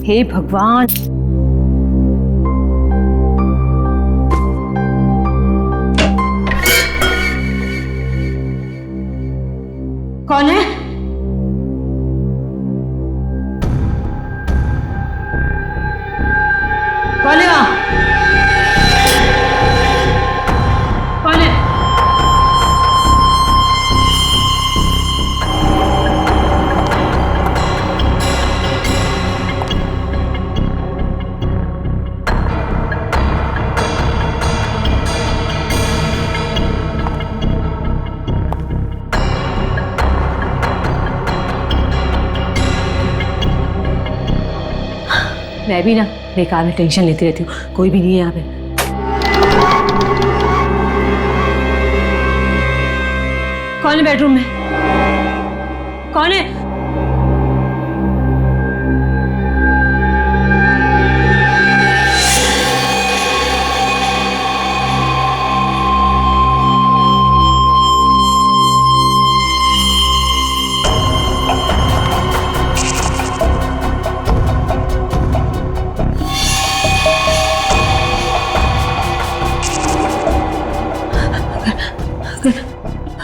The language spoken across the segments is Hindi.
हे भगवान। कौन है? कौन है वहां? कौन है? मैं भी ना बेकार में टेंशन लेती रहती हूँ, कोई भी नहीं है यहाँ पे। कौन है बेडरूम में? कौन है?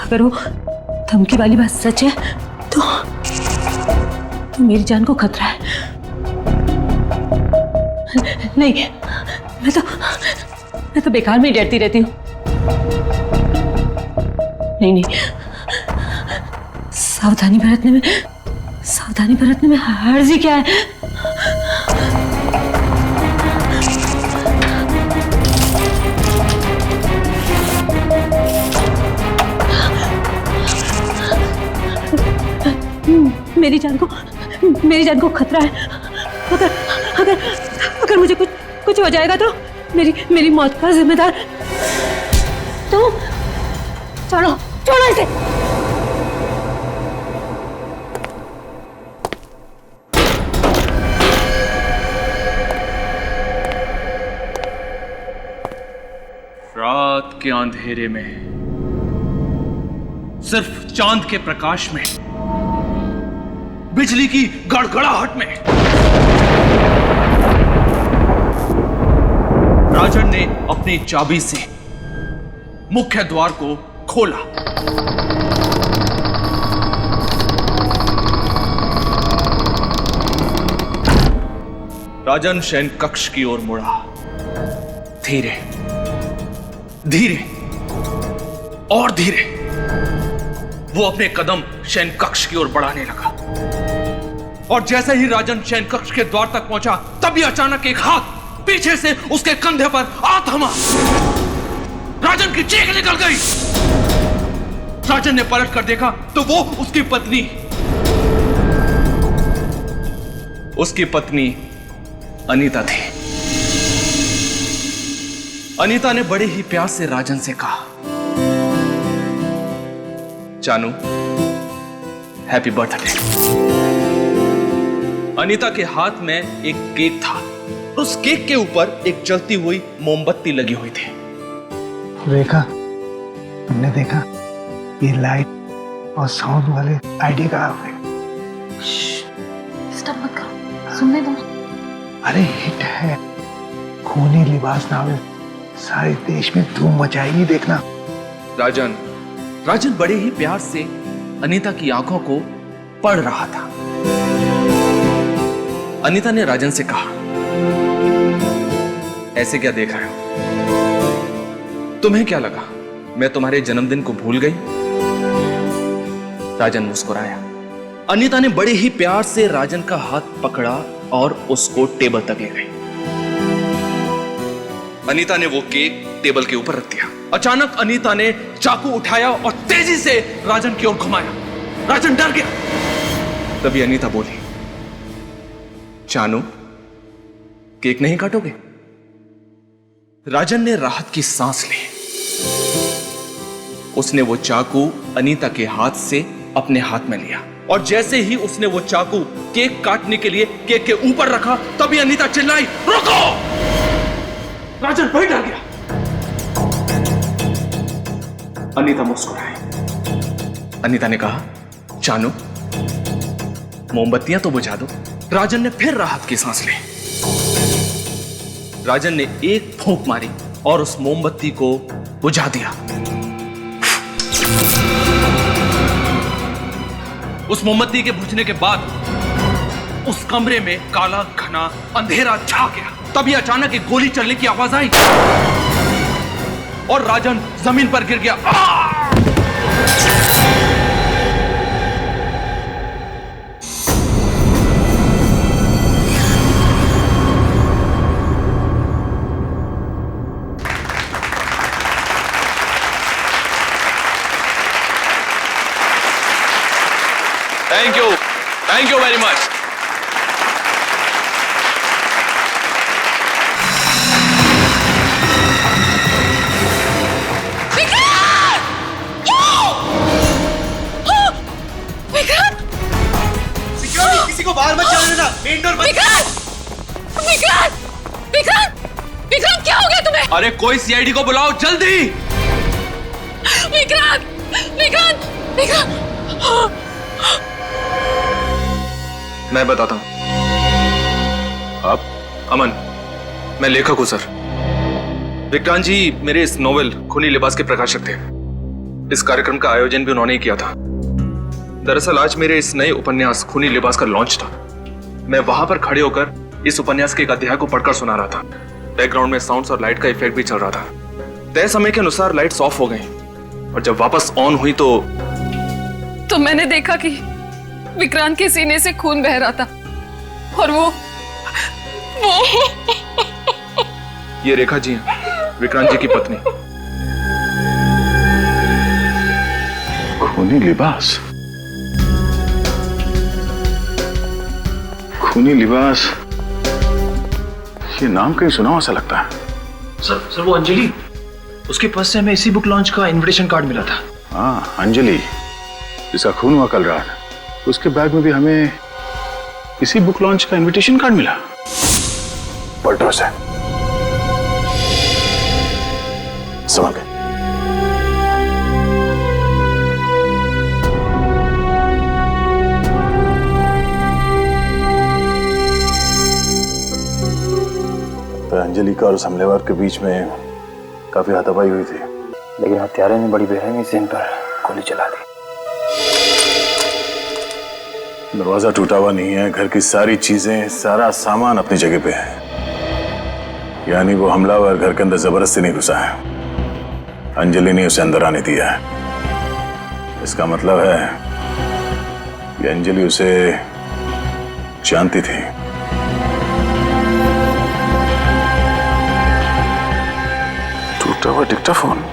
अगर वो धमकी वाली बात सच है तो मेरी जान को खतरा है। नहीं, मैं तो बेकार में ही डरती रहती हूँ। नहीं, सावधानी बरतने में हर्ज ही क्या है। मेरी जान को खतरा है। अगर मुझे कुछ हो जाएगा तो मेरी मौत का जिम्मेदार तुम। छोड़ो इसे। रात के अंधेरे में सिर्फ चांद के प्रकाश में, बिजली की गड़गड़ाहट में राजन ने अपनी चाबी से मुख्य द्वार को खोला। राजन शयन कक्ष की ओर मुड़ा। धीरे धीरे और धीरे वो अपने कदम शयन कक्ष की ओर बढ़ाने लगा। और जैसे ही राजन शयन कक्ष के द्वार तक पहुंचा, तभी अचानक एक हाथ पीछे से उसके कंधे पर आ थमा। राजन की चीख निकल गई। राजन ने पलट कर देखा तो वो उसकी पत्नी अनीता थी। अनीता ने बड़े ही प्यार से राजन से कहा, जानू, हैप्पी बर्थडे। अनीता के हाथ में एक केक था। उस केक के ऊपर एक जलती हुई मोमबत्ती लगी हुई थी। रेखा, तुमने देखा ये लाइट और साउंड वाले आईडी कहाँ हुए? डिस्टर्ब मत करो, सुनने दो। अरे हिट है, खूनी लिबास नावे सारे देश में धूम मचाएगी, देखना। राजन बड़े ही प्यार से अनीता की आंखों को पढ़ रहा था। अनीता ने राजन से कहा, ऐसे क्या देख रहे हो? तुम्हें क्या लगा मैं तुम्हारे जन्मदिन को भूल गई? राजन मुस्कुराया। अनीता ने बड़े ही प्यार से राजन का हाथ पकड़ा और उसको टेबल तक ले गई। अनीता ने वो केक टेबल के ऊपर रख दिया। अचानक अनीता ने चाकू उठाया और तेजी से राजन की ओर घुमाया। राजन डर गया। तभी अनीता बोली, जानू, केक नहीं काटोगे? राजन ने राहत की सांस ली। उसने वो चाकू अनीता के हाथ से अपने हाथ में लिया और जैसे ही उसने वो चाकू केक काटने के लिए केक के ऊपर रखा, तभी अनीता चिल्लाई, रुको! राजन फिर डर गया। अनीता मुस्कुराई। अनीता ने कहा, जानू, मोमबत्तियां तो बुझा दो। राजन ने फिर राहत की सांस ली। राजन ने एक फूंक मारी और उस मोमबत्ती को बुझा दिया। उस मोमबत्ती के बुझने के बाद उस कमरे में काला घना अंधेरा छा गया। तभी अचानक एक गोली चलने की आवाज आई और राजन जमीन पर गिर गया। Thank you very much. Security, किसी को बाहर मत जाने देना, मेन डोर बंद। विक्रांत क्या हो गया तुम्हें? अरे कोई सीआईडी को बुलाओ जल्दी। विक्रांत मैं बताता हूं। आप? अमन, मैं लेखक हूं सर। विक्रांत जी मेरे इस नोवेल खूनी लिबास के प्रकाशक थे। इस कार्यक्रम का आयोजन भी उन्होंने ही किया था। दरअसल आज मेरे इस नए उपन्यास खूनी लिबास का लॉन्च था। मैं वहां पर खड़े होकर इस उपन्यास के एक अध्याय को पढ़कर सुना रहा था। बैकग्राउंड में साउंड्स और लाइट का इफेक्ट भी चल रहा था। तय समय के अनुसार लाइट्स ऑफ हो गई और जब वापस ऑन हुई तो मैंने देखा कि विक्रांत के सीने से खून बह रहा था और वो ये रेखा जी हैं, विक्रांत जी की पत्नी। खूनी लिबास, खूनी लिबास, ये नाम कहीं सुना हुआ सा लगता है। सर वो अंजलि, उसके पास से हमें इसी बुक लॉन्च का इनविटेशन कार्ड मिला था। हाँ, अंजलि जिसका खून हुआ कल रात, उसके बैग में भी हमें इसी बुक लॉन्च का इनविटेशन कार्ड मिला। पलटो से संभल गए। तो अंजलि का और उस हमलेवार के बीच में काफी हाथापाई हुई थी, लेकिन हत्यारे ने बड़ी बेरहमी से इन पर गोली चला दी। दरवाजा टूटा हुआ नहीं है, घर की सारी चीजें, सारा सामान अपनी जगह पे है। यानी वो हमलावर घर के अंदर जबरदस्ती नहीं घुसा है, अंजलि ने उसे अंदर आने दिया है। इसका मतलब है कि अंजलि उसे जानती थी। टूटा हुआ डिक्टाफोन,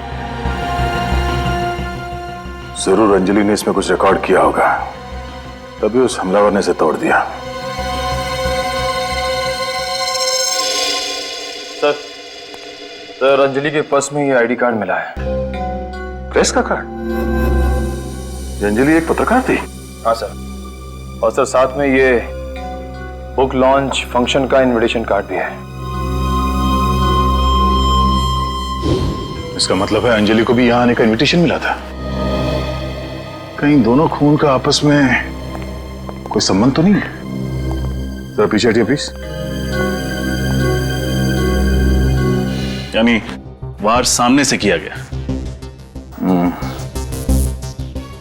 जरूर अंजलि ने इसमें कुछ रिकॉर्ड किया होगा, तभी उस हमलावर ने इसे तोड़ दिया। सर अंजलि के पर्स में ये आईडी कार्ड मिला है। प्रेस का कार्ड? ये अंजलि एक पत्रकार थी? हाँ सर, और सर साथ में ये बुक लॉन्च फंक्शन का इनविटेशन कार्ड भी है। इसका मतलब है अंजलि को भी यहां आने का इनविटेशन मिला था। कहीं दोनों खून का आपस में कोई संबंध तो नहीं है? जरा पीछे हटिए प्लीज। यानी वार सामने से किया गया।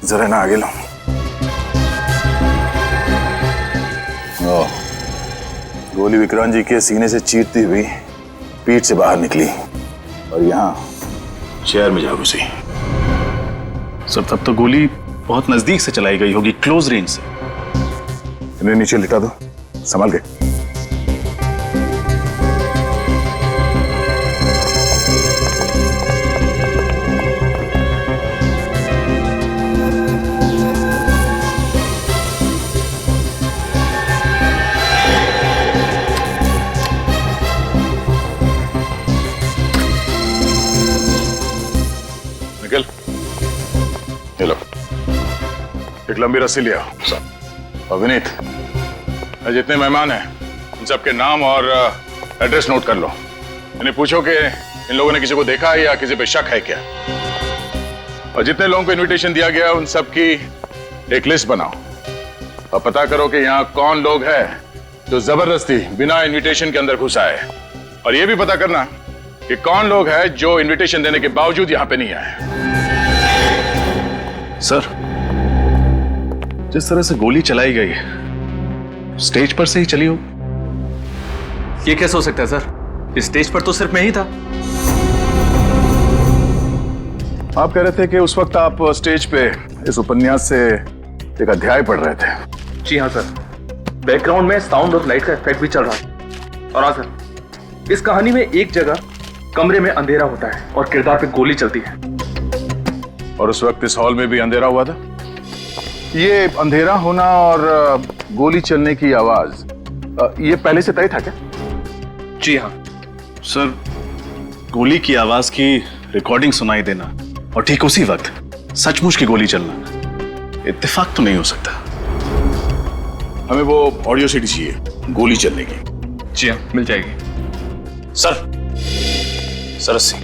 जरा ना आगे लो। गोली विक्रांत जी के सीने से चीरती हुई पीठ से बाहर निकली और यहां चेयर में जा घुसी। सर तब तो गोली बहुत नजदीक से चलाई गई होगी, क्लोज रेंज से। इन्हें नीचे लिटा दो, संभाल के। निकल, ये लो, एक लंबी रस्सी लिया। और विनीत, जितने मेहमान हैं उन सबके नाम और एड्रेस नोट कर लो। इन्हें पूछो कि इन लोगों ने किसी को देखा है या किसी पे शक है क्या। और जितने लोगों को इनविटेशन दिया गया उन सब की एक लिस्ट बनाओ और पता करो कि यहाँ कौन लोग हैं जो जबरदस्ती बिना इनविटेशन के अंदर घुसा है, और ये भी पता करना कि कौन लोग हैं जो इनविटेशन देने के बावजूद यहां पे नहीं आए। सर, जिस तरह से गोली चलाई गई स्टेज पर से ही चली हो। ये कैसे हो सकता है सर? इस स्टेज पर तो सिर्फ मैं ही था। आप कह रहे थे कि उस वक्त आप स्टेज पे इस उपन्यास से एक अध्याय पढ़ रहे थे। जी हाँ सर, बैकग्राउंड में साउंड ऑफ लाइट का इफेक्ट भी चल रहा है। और हाँ सर, इस कहानी में एक जगह कमरे में अंधेरा होता है और किरदार पे गोली चलती है। और उस वक्त इस हॉल में भी अंधेरा हुआ था। ये अंधेरा होना और गोली चलने की आवाज, ये पहले से तय था क्या? जी हाँ सर, गोली की आवाज की रिकॉर्डिंग सुनाई देना और ठीक उसी वक्त सचमुच की गोली चलना इत्तेफाक तो नहीं हो सकता। हमें वो ऑडियो सीडी चाहिए गोली चलने की। जी हाँ, मिल जाएगी। सर, सरस सिंह,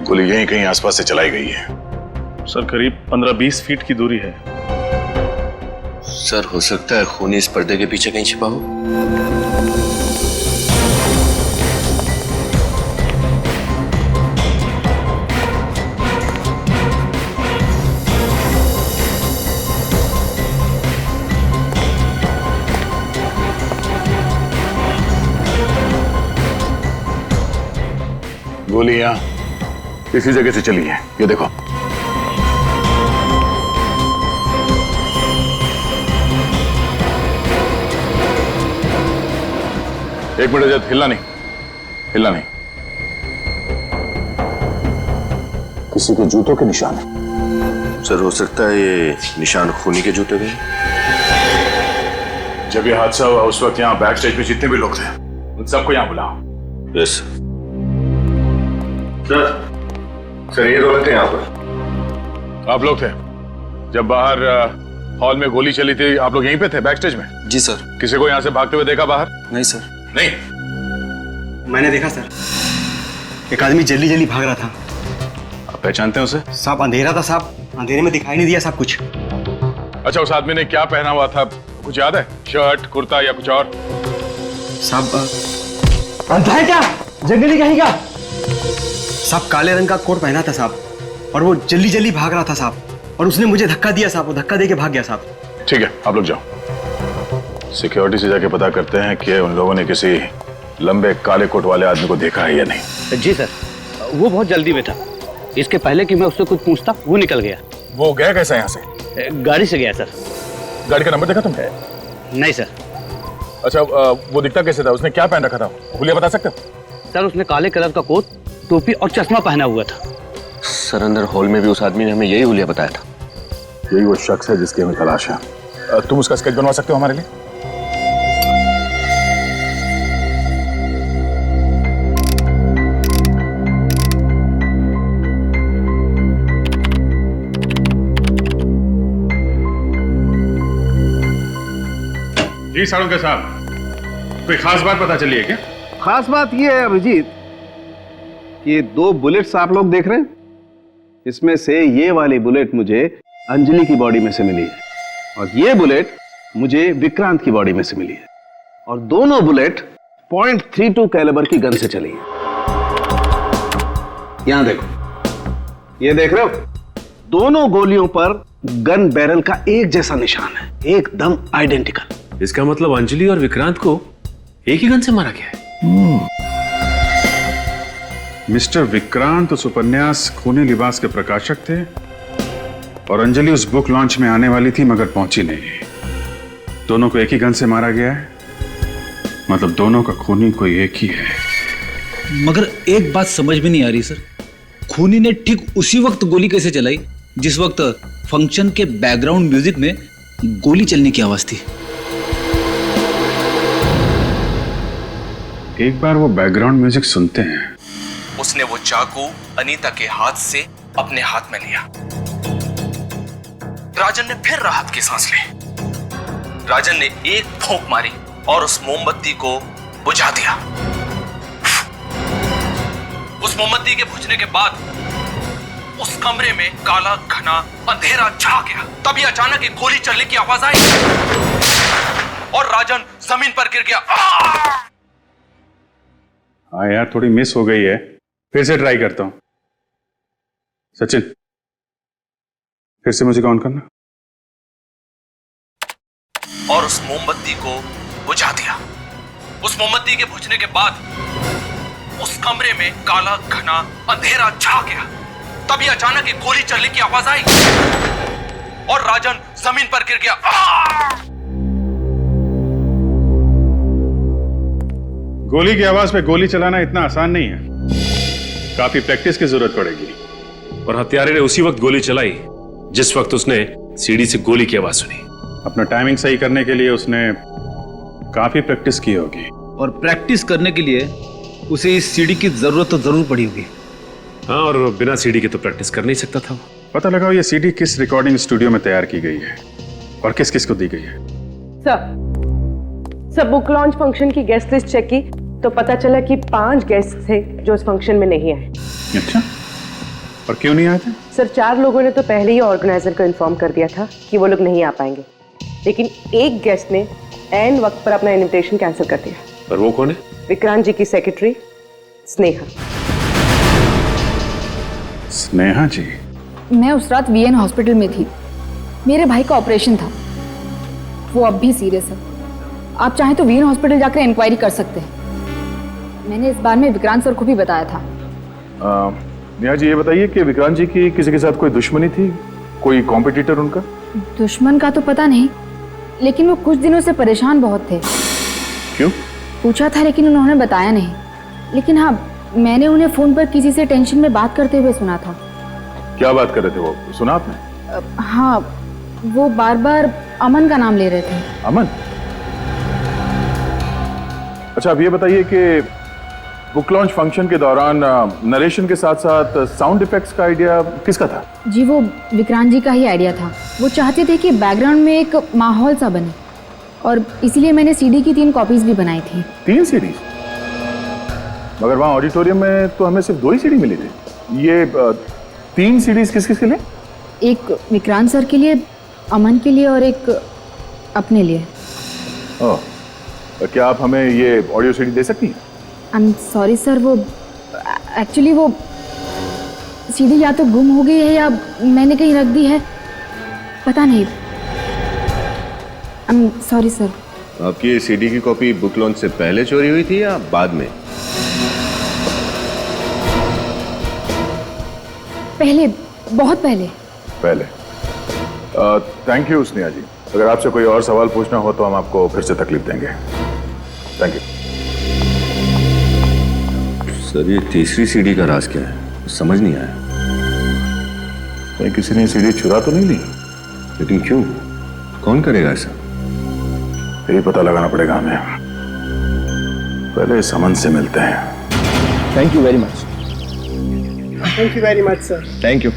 गोली यहीं कहीं आसपास से चलाई गई है। सर, करीब 15-20 फीट की दूरी है। सर, हो सकता है खूनी इस पर्दे के पीछे कहीं छिपा हो। गोली यहां इसी जगह से चली है, ये देखो। एक मिनट जब हिलना नहीं, हिलना नहीं। किसी के जूतों के निशान है। सर, हो सकता है ये निशान खूनी के जूते के। जब ये हादसा हुआ उस वक्त यहाँ बैक स्टेज पे जितने भी लोग थे उन सबको यहाँ बुलाओ। Yes sir. सर, ये दो थे यहाँ पर। आप लोग थे जब बाहर हॉल में गोली चली थी, आप लोग यहीं पे थे बैक स्टेज में? जी सर। किसी को यहाँ से भागते हुए देखा बाहर? नहीं सर। नहीं? मैंने देखा सर, एक आदमी जल्दी जल्दी भाग रहा था। आप पहचानते हैं उसे? साहब, अंधेरा था साहब, अंधेरे में दिखाई नहीं दिया साहब कुछ। अच्छा, उस आदमी ने क्या पहना हुआ था, कुछ याद है? शर्ट, कुर्ता या कुछ और? साहब, अंधा है क्या? जंगली कहीं का? साहब, काले रंग का कोट पहना था साहब, और वो जल्दी जल्दी भाग रहा था साहब, और उसने मुझे धक्का दिया साहब, वो धक्का दे के भाग गया साहब। ठीक है, आप लोग जाओ, सिक्योरिटी से जाके पता करते हैं कि उन लोगों ने किसी लंबे काले कोट वाले आदमी को देखा है या नहीं। जी सर, वो बहुत जल्दी में था। इसके पहले कि मैं उससे कुछ पूछता वो निकल गया। वो गया कैसे यहाँ से? गाड़ी से गया सर। गाड़ी का नंबर देखा तुमने? नहीं सर। अच्छा, वो दिखता कैसे था? उसने क्या पहन रखा था? हुलिया बता सकते हो? सर, उसने काले कलर का कोट, टोपी और चश्मा पहना हुआ था। सर, अंदर हॉल में भी उस आदमी ने हमें यही हुलिया बताया था। यही वो शख्स है जिसकी हमें तलाश है। तुम उसका स्केच बनवा सकते हो हमारे लिए? जी साळुंके साहब, कोई खास बात पता चली है क्या? खास बात यह है अभिजीत, ये दो बुलेट्स आप लोग देख रहे हैं, इसमें से ये वाली बुलेट मुझे अंजलि की बॉडी में से मिली है, और ये बुलेट मुझे विक्रांत की बॉडी में से मिली है, और दोनों बुलेट .32 कैलिबर की गन से चली है। यहां देखो, ये देख रहे हो, दोनों गोलियों पर गन बैरल का एक जैसा निशान है, एकदम आइडेंटिकल। इसका मतलब अंजलि और विक्रांत को एक ही गन से मारा गया है। मिस्टर विक्रांत उस उपन्यास खूनी लिबास के प्रकाशक थे, और अंजलि उस बुक लॉन्च में आने वाली थी मगर पहुंची नहीं। दोनों को एक ही गन से मारा गया है, मतलब दोनों का खूनी कोई एक ही है। मगर एक बात समझ में नहीं आ रही सर, खूनी ने ठीक उसी वक्त गोली कैसे चलाई जिस वक्त फंक्शन के बैकग्राउंड म्यूजिक में गोली चलने की आवाज थी। एक बार वो बैकग्राउंड म्यूजिक सुनते हैं। उसने वो चाकू अनीता के हाथ से अपने हाथ में लिया। राजन ने फिर राहत की सांस ली। राजन ने एक फूंक मारी और उस मोमबत्ती को बुझा दिया। उस मोमबत्ती के बुझने के बाद उस कमरे में काला घना अंधेरा छा गया। तभी अचानक एक गोली चलने की आवाज आई और राजन जमीन पर गिर गया। हाँ यार, थोड़ी मिस हो गई है, फिर से ट्राई करता हूं। सचिन, फिर से मुझे ऑन करना। और उस मोमबत्ती को बुझा दिया। उस मोमबत्ती के बुझने के बाद उस कमरे में काला घना अंधेरा छा गया। तभी अचानक एक गोली चलने की आवाज आई और राजन जमीन पर गिर गया। गोली की आवाज पे गोली चलाना इतना आसान नहीं है, काफी प्रैक्टिस की जरूरत पड़ेगी। और हत्यारे ने उसी वक्त गोली चलाई जिस वक्त उसने सीढ़ी से गोली की आवाज सुनी। अपना टाइमिंग सही करने के लिए उसने काफी प्रैक्टिस की होगी। और प्रैक्टिस करने के लिए उसे इस सीढ़ी की जरूरत तो जरूर पड़ी होगी। हाँ, और बिना सीढ़ी के तो प्रैक्टिस कर नहीं सकता था। पता लगाओ ये सीडी किस रिकॉर्डिंग स्टूडियो में तैयार की गई है और किस किस को दी गई है। सर बुक लॉन्च फंक्शन की गेस्ट लिस्ट चेक की तो पता चला कि 5 गेस्ट थे जो इस फंक्शन में नहीं आए। अच्छा, और क्यों नहीं आए थे? सर 4 लोगों ने तो पहले ही ऑर्गेनाइजर को इन्फॉर्म कर दिया था कि वो लोग नहीं आ पाएंगे, लेकिन एक गेस्ट ने ऐन वक्त पर अपना इनविटेशन कैंसिल कर दिया। और वो कौन है? विक्रांत जी की सेक्रेटरी स्नेहा। स्नेहा जी? मैं उस रात वीएन हॉस्पिटल में थी, मेरे भाई का ऑपरेशन था, वो अब भी सीरियस है। आप चाहें तो वीएन हॉस्पिटल जाकर इंक्वायरी कर सकते हैं। मैंने इस बारे में विक्रांत सर को भी बताया था। नेहा जी, ये बताइए कि विक्रांत जी की किसी के साथ कोई दुश्मनी थी, कोई कॉम्पिटिटर उनका? दुश्मन का तो पता नहीं, लेकिन वो कुछ दिनों से परेशान बहुत थे। क्यों? पूछा था लेकिन उन्होंने बताया नहीं। लेकिन हाँ, मैंने उन्हें फोन पर किसी से टेंशन में बात करते हुए सुना था। क्या बात कर रहे थे वो, सुना आपने? हाँ, वो बार बार अमन का नाम ले रहे थे। अमन? अच्छा, अब ये बताइए कि बुक लॉन्च फंक्शन के दौरान नरेशन के साथ साथ साउंड इफेक्ट्स का आइडिया किसका था? जी, वो विक्रांत जी का ही आइडिया था। वो चाहते थे कि बैकग्राउंड में एक माहौल सा बने, और इसीलिए मैंने सीडी की 3 कॉपीज भी बनाई थी। 3 सीडीज? मगर वहाँ ऑडिटोरियम में तो हमें सिर्फ 2 ही सीडी मिली थी। ये 3 सीडीज किस किस के लिए? एक विक्रांत सर के लिए, अमन के लिए और एक अपने लिए। ओह, तो क्या आप हमें ये ऑडियो सीडी दे सकती हैं? आई एम सॉरी सर, वो एक्चुअली वो सीडी या तो गुम हो गई है या मैंने कहीं रख दी है, पता नहीं। I am sorry sir. आपकी ये सीडी की कॉपी बुक लॉन्च से पहले चोरी हुई थी या बाद में? पहले, बहुत पहले। पहले। थैंक यू स्नेहा जी। अगर आपसे कोई और सवाल पूछना हो तो हम आपको फिर से तकलीफ देंगे। Thank you. सर, ये तीसरी सीडी का राज क्या है, समझ नहीं आया। कहीं किसी ने सीडी चुरा तो नहीं ली? लेकिन क्यों, कौन करेगा ऐसा? यही पता लगाना पड़ेगा हमें। पहले इस अमन से मिलते हैं। Thank you very much. Thank you very much sir. Thank you.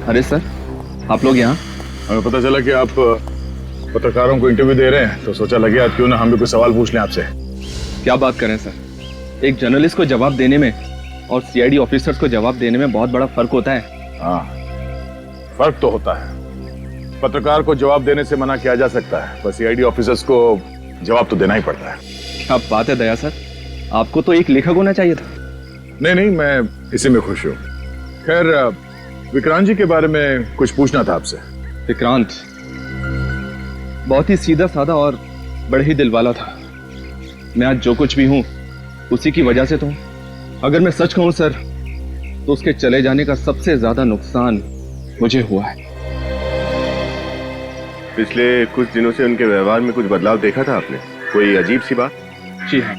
अरे सर, आप लोग यहाँ? हमें पता चला कि आप पत्रकारों को इंटरव्यू दे रहे हैं, तो सोचा लगे आज क्यों ना हम भी कुछ सवाल पूछ लें आपसे। क्या बात करें सर, एक जर्नलिस्ट को जवाब देने में और सीआईडी ऑफिसर्स को जवाब देने में बहुत बड़ा फर्क होता है। हाँ, फर्क तो होता है। पत्रकार को जवाब देने से मना किया जा सकता है, पर सीआईडी ऑफिसर्स को जवाब तो देना ही पड़ता है। क्या बात है दया सर, आपको तो एक लेखक होना चाहिए था। नहीं, मैं इसी में खुश हूँ। खैर, विक्रांत जी के बारे में कुछ पूछना था आपसे। विक्रांत बहुत ही सीधा साधा और बड़े ही दिल वाला था। मैं आज जो कुछ भी हूँ उसी की वजह से तो हूँ। अगर मैं सच कहूँ सर, तो उसके चले जाने का सबसे ज्यादा नुकसान मुझे हुआ है। पिछले कुछ दिनों से उनके व्यवहार में कुछ बदलाव देखा था आपने? कोई अजीब सी बात? जी हाँ,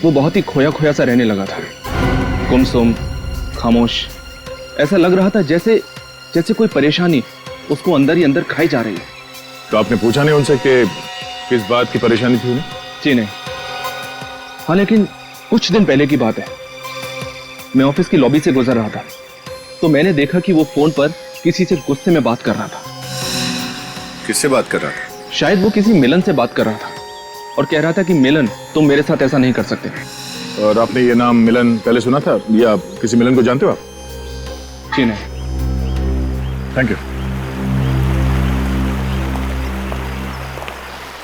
वो बहुत ही खोया खोया सा रहने लगा था, गुमसुम, खामोश। ऐसा लग रहा था जैसे कोई परेशानी उसको अंदर ही अंदर खाई जा रही है। तो आपने पूछा नहीं उनसे कि किस बात की परेशानी थी उन्हें? जी नहीं। हाँ, लेकिन कुछ दिन पहले की बात है, मैं ऑफिस की लॉबी से गुजर रहा था। तो मैंने देखा कि वो फोन पर किसी से गुस्से में बात कर रहा था। किससे बात कर रहा था? शायद वो किसी मिलन से बात कर रहा था और कह रहा था कि मिलन तुम मेरे साथ ऐसा नहीं कर सकते। और आपने ये नाम मिलन पहले सुना था या किसी मिलन को जानते हो आप? जी नहीं। Thank you.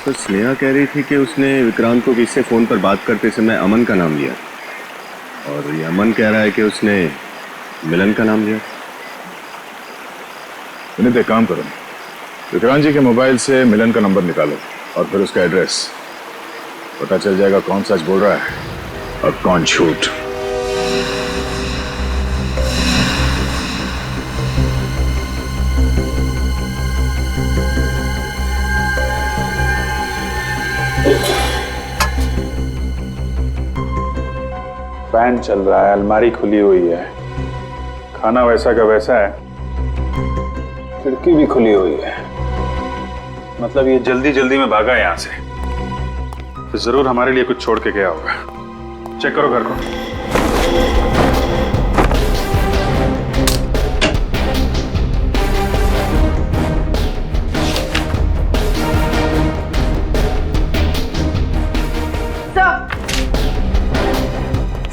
तो स्नेहा कह रही थी कि उसने विक्रांत को किससे फोन पर बात करते समय अमन का नाम लिया, और ये अमन कह रहा है कि उसने मिलन का नाम लिया। इन्हें एक काम करो, विक्रांत जी के मोबाइल से मिलन का नंबर निकालो और फिर उसका एड्रेस, पता चल जाएगा कौन सच बोल रहा है और कौन झूठ। फैन चल रहा है, अलमारी खुली हुई है, खाना वैसा का वैसा है, खिड़की भी खुली हुई है। मतलब ये जल्दी जल्दी में भागा यहां से, तो जरूर हमारे लिए कुछ छोड़ के गया होगा। चेक करो घर को।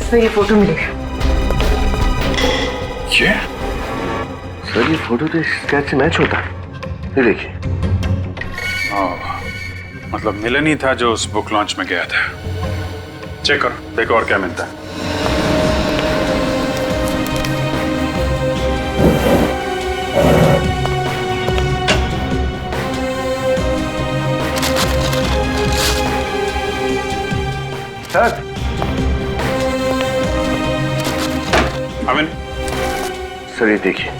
सर ये फोटो मिली है। क्या? सर ये फोटो तो स्केच से मैच होता है। ये देखिए। मतलब मिलन ही था जो उस बुक लॉन्च में गया था। चेक करो, देखो और क्या मिलता है। सर अमिन, सर ये देखिए,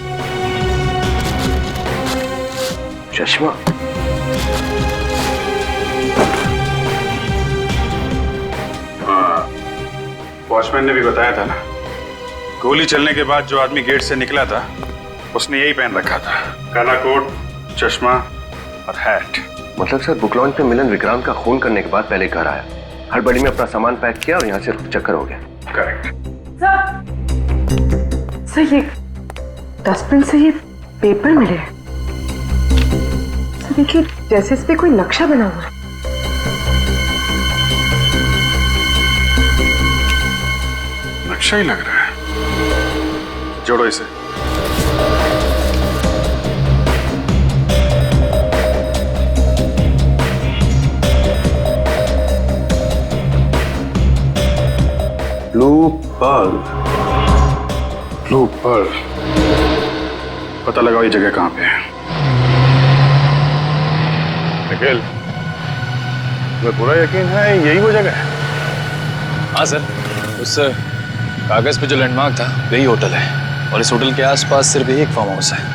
चश्मा। वॉचमैन ने भी बताया था ना, गोली चलने के बाद जो आदमी गेट से निकला था उसने यही पहन रखा था, काला कोट, चश्मा और हैट। मतलब सर बुक लॉन्च पे मिलन विक्रांत का खून करने के बाद पहले घर आया, हड़बड़ी में अपना सामान पैक किया और यहाँ से चक्कर हो गया। करेक्ट। सर ये डस्टबिन से ये पेपर मिले हैं। सर देखिए, जैसे इस पे कोई नक्शा बना हुआ है। नक्शा ही लग रहा है। जोड़ो इसे। Blue pearl. Blue pearl. पता लगाओ ये जगह कहां पे है। निखिल, तुम्हें पूरा यकीन है यही वो जगह है? हाँ सर, उस कागज पे जो लैंडमार्क था वही होटल है, और इस होटल के आसपास सिर्फ एक फार्म हाउस है।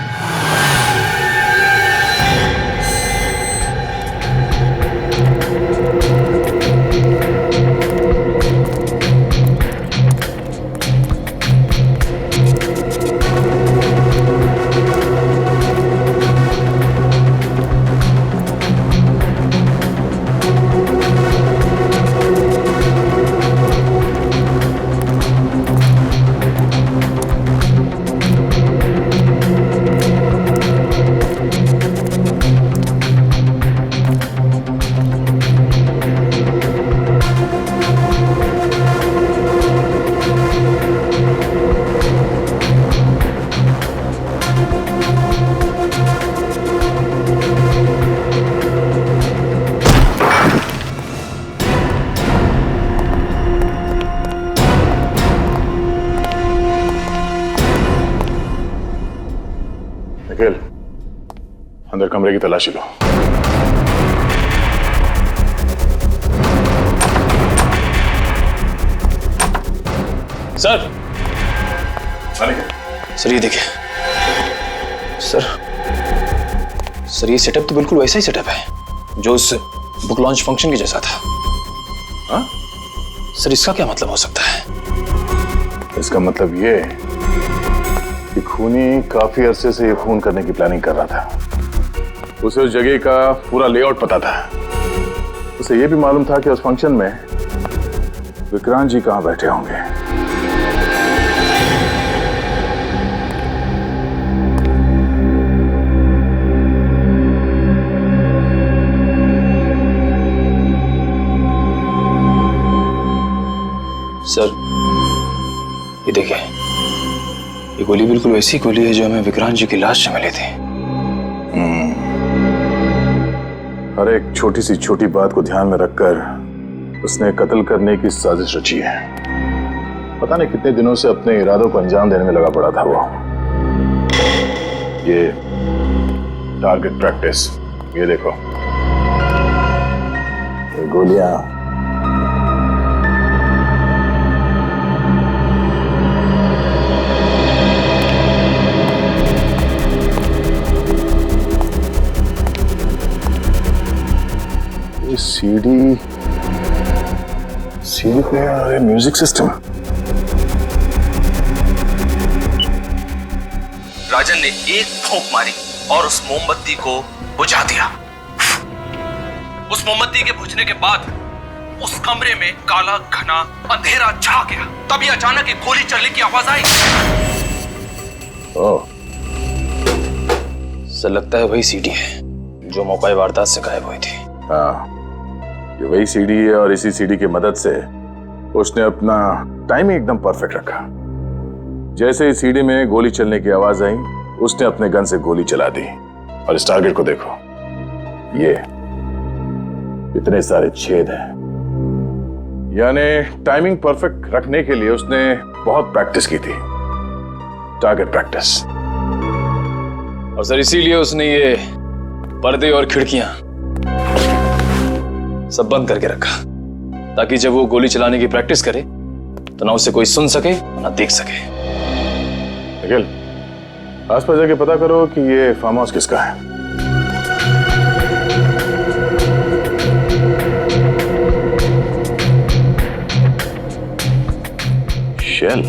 निखिल, अंदर कमरे की तलाशी लो। सर, सर ये देखिए। सर ये सेटअप तो बिल्कुल वैसा ही सेटअप है जो उस बुक लॉन्च फंक्शन के जैसा था। हाँ? सर इसका क्या मतलब हो सकता है? इसका मतलब ये कि खूनी काफी अरसे से ये खून करने की प्लानिंग कर रहा था। उसे उस जगह का पूरा लेआउट पता था। उसे ये भी मालूम था कि उस फंक्शन में विक्रांत जी कहां बैठे होंगे। देखिए, ये गोली बिल्कुल वैसी गोली है जो हमें विक्रांत जी की लाश से मिली थी। हर एक छोटी सी छोटी बात को ध्यान में रखकर उसने कत्ल करने की साजिश रची है। पता नहीं कितने दिनों से अपने इरादों को अंजाम देने में लगा पड़ा था वो। ये टारगेट प्रैक्टिस, ये देखो, ये गोलियां सीडी प्लेयर, म्यूजिक सिस्टम। राजन ने एक फूंक मारी और उस मोमबत्ती को बुझा दिया। उस मोमबत्ती के बुझने के बाद उस कमरे में काला घना अंधेरा छा गया। तभी अचानक एक गोली चलने की आवाज आई। ओह, सर लगता है वही सीडी है जो मौका वारदात से गायब हुई थी। हाँ, ये वही सीडी है और इसी सीडी की मदद से उसने अपना टाइमिंग एकदम परफेक्ट रखा। जैसे ही सीडी में गोली चलने की आवाज आई, उसने अपने गन से गोली चला दी। और इस टारगेट को देखो, ये इतने सारे छेद हैं। यानी टाइमिंग परफेक्ट रखने के लिए उसने बहुत प्रैक्टिस की थी, टारगेट प्रैक्टिस। और सर इसीलिए उसने ये पर्दे और खिड़कियां सब बंद करके रखा, ताकि जब वो गोली चलाने की प्रैक्टिस करे तो ना उसे कोई सुन सके ना देख सके। निखिल, आसपास जाके पता करो कि ये फार्म हाउस किसका है। शेल।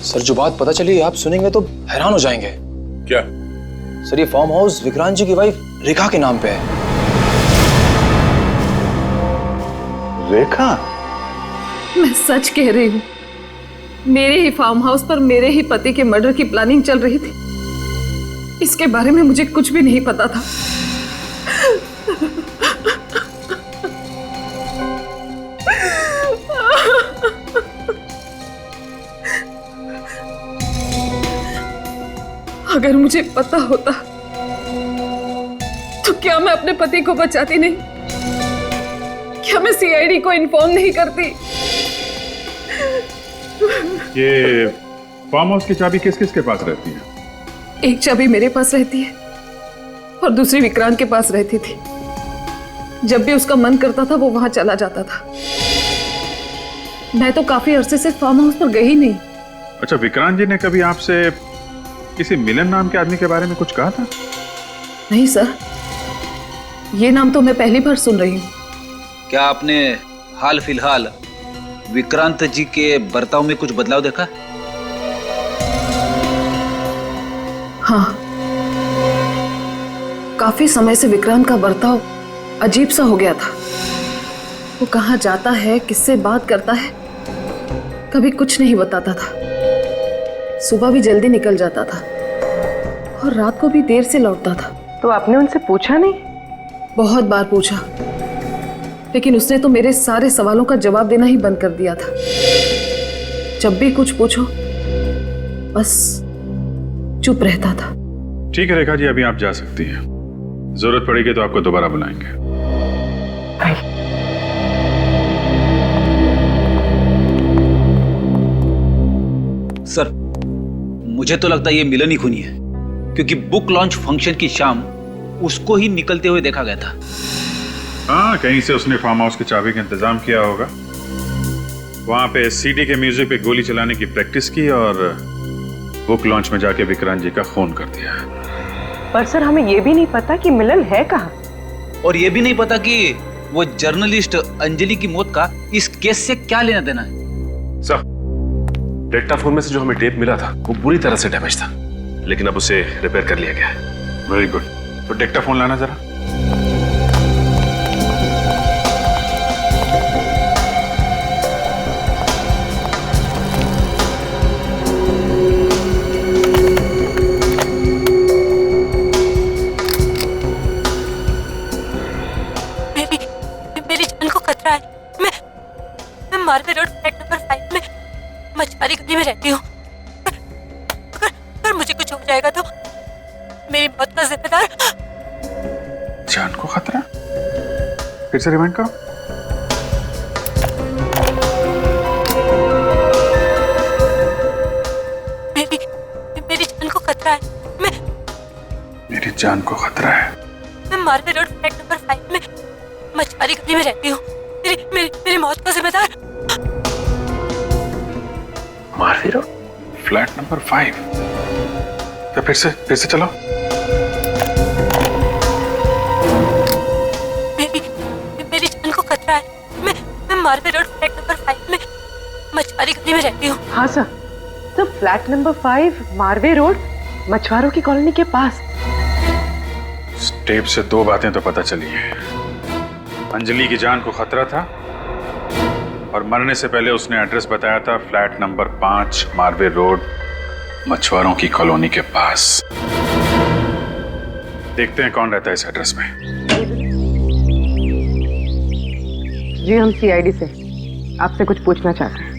सर जो बात पता चली आप सुनेंगे तो हैरान हो जाएंगे। क्या? सर ये फार्म हाउस विक्रांत जी की वाइफ रेखा के नाम पे है। रेखा? मैं सच कह रही हूँ, मेरे ही फार्म हाउस पर मेरे ही पति के मर्डर की प्लानिंग चल रही थी। इसके बारे में मुझे कुछ भी नहीं पता था। अगर मुझे पता होता तो क्या मैं अपने पति को बचाती नहीं? क्या मैं सीआईडी को इन्फॉर्म नहीं करती? ये फार्म हाउस की चाबी किस किस के पास रहती है? एक चाबी मेरे पास रहती है और दूसरी विक्रांत के पास रहती थी। जब भी उसका मन करता था वो वहां चला जाता था। मैं तो काफी अरसे से फार्म हाउस पर गई नहीं। अच्छा, विक्रांत जी ने कभी आपसे किसी मिलन नाम के आदमी के बारे में कुछ कहा था? नहीं सर, ये नाम तो मैं पहली बार सुन रही हूँ। क्या आपने हाल फिलहाल विक्रांत जी के बर्ताव में कुछ बदलाव देखा? हाँ, काफी समय से विक्रांत का बर्ताव अजीब सा हो गया था। वो कहाँ जाता है, किससे बात करता है, कभी कुछ नहीं बताता था। सुबह भी जल्दी निकल जाता था और रात को भी देर से लौटता था। तो आपने उनसे पूछा नहीं? बहुत बार पूछा, लेकिन उसने तो मेरे सारे सवालों का जवाब देना ही बंद कर दिया था। जब भी कुछ पूछो बस चुप रहता था। ठीक है रेखा जी, अभी आप जा सकती हैं। जरूरत पड़ेगी तो आपको दोबारा बुलाएंगे। सर, मुझे तो लगता है ये मिलन ही खूनी है, क्योंकि बुक लॉन्च फंक्शन की शाम उसको ही निकलते हुए देखा गया था। हाँ, कहीं से उसने फार्म हाउस की चाबी का इंतजाम किया होगा। वहां पे सीडी के म्यूजिक पे गोली चलाने की प्रैक्टिस की और बुक लॉन्च में जाके विक्रांत जी का खून कर दिया। पर सर हमें ये भी नहीं पता कि मिलन है कहाँ, और ये भी नहीं पता कि वो जर्नलिस्ट अंजलि की मौत का इस केस से क्या लेना देना है। सर, डेक्टाफोन में से जो हमें टेप मिला था वो बुरी तरह से डैमेज था, लेकिन अब उसे रिपेयर कर लिया गया है। Very good. तो डेक्टाफोन लाना जरा। मारवे रोड फ्लैट नंबर 5 में मछुआरी गली में रहती हूँ। अगर मुझे कुछ हो जाएगा तो मेरी मौत का जिम्मेदार। जान को खतरा? फिर से रिमाइंड करो। मेरी जान को खतरा है। मेरी जान को खतरा है। मैं मारवे रोड फ्लैट नंबर 5 में मछुआरी गली में रहती हूँ। मेरी मौत का जिम्मेदार। Marve road flat number 5। तो फिर से चलो। मेरी जान को खतरा है। मैं मारवे रोड फ्लैट नंबर 5 में मछुआरी गली में रहती हूँ। हाँ सर, तो फ्लैट नंबर 5 मारवे रोड मछुआरों की कॉलोनी के पास। टेप से दो बातें तो पता चली हैं। अंजलि की जान को खतरा था और मरने से पहले उसने एड्रेस बताया था फ्लैट नंबर 5 मारवे रोड मछुआरों की कॉलोनी के पास। देखते हैं कौन रहता है इस एड्रेस में। जी हम सीआईडी से आपसे कुछ पूछना चाहते हैं।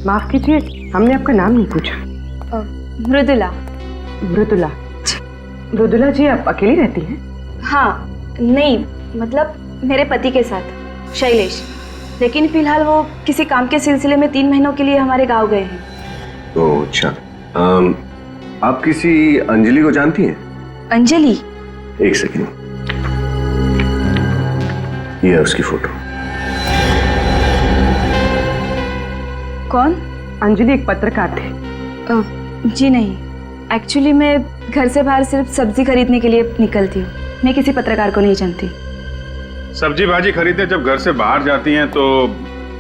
माफ कीजिए, हमने आपका नाम नहीं पूछा। मृदुला। मृदुला? मृदुला जी आप अकेली रहती हैं? हाँ, नहीं मतलब मेरे पति के साथ शैलेश, लेकिन फिलहाल वो किसी काम के सिलसिले में 3 महीनों के लिए हमारे गांव गए हैं। ओह अच्छा। आप किसी अंजलि को जानती हैं? अंजलि? एक सेकंड, ये है उसकी फोटो। कौन? अंजलि एक पत्रकार थे। जी नहीं, एक्चुअली मैं घर से बाहर सिर्फ सब्जी खरीदने के लिए निकलती हूँ। मैं किसी पत्रकार को नहीं जानती। सब्जी भाजी खरीदने जब घर से बाहर जाती हैं तो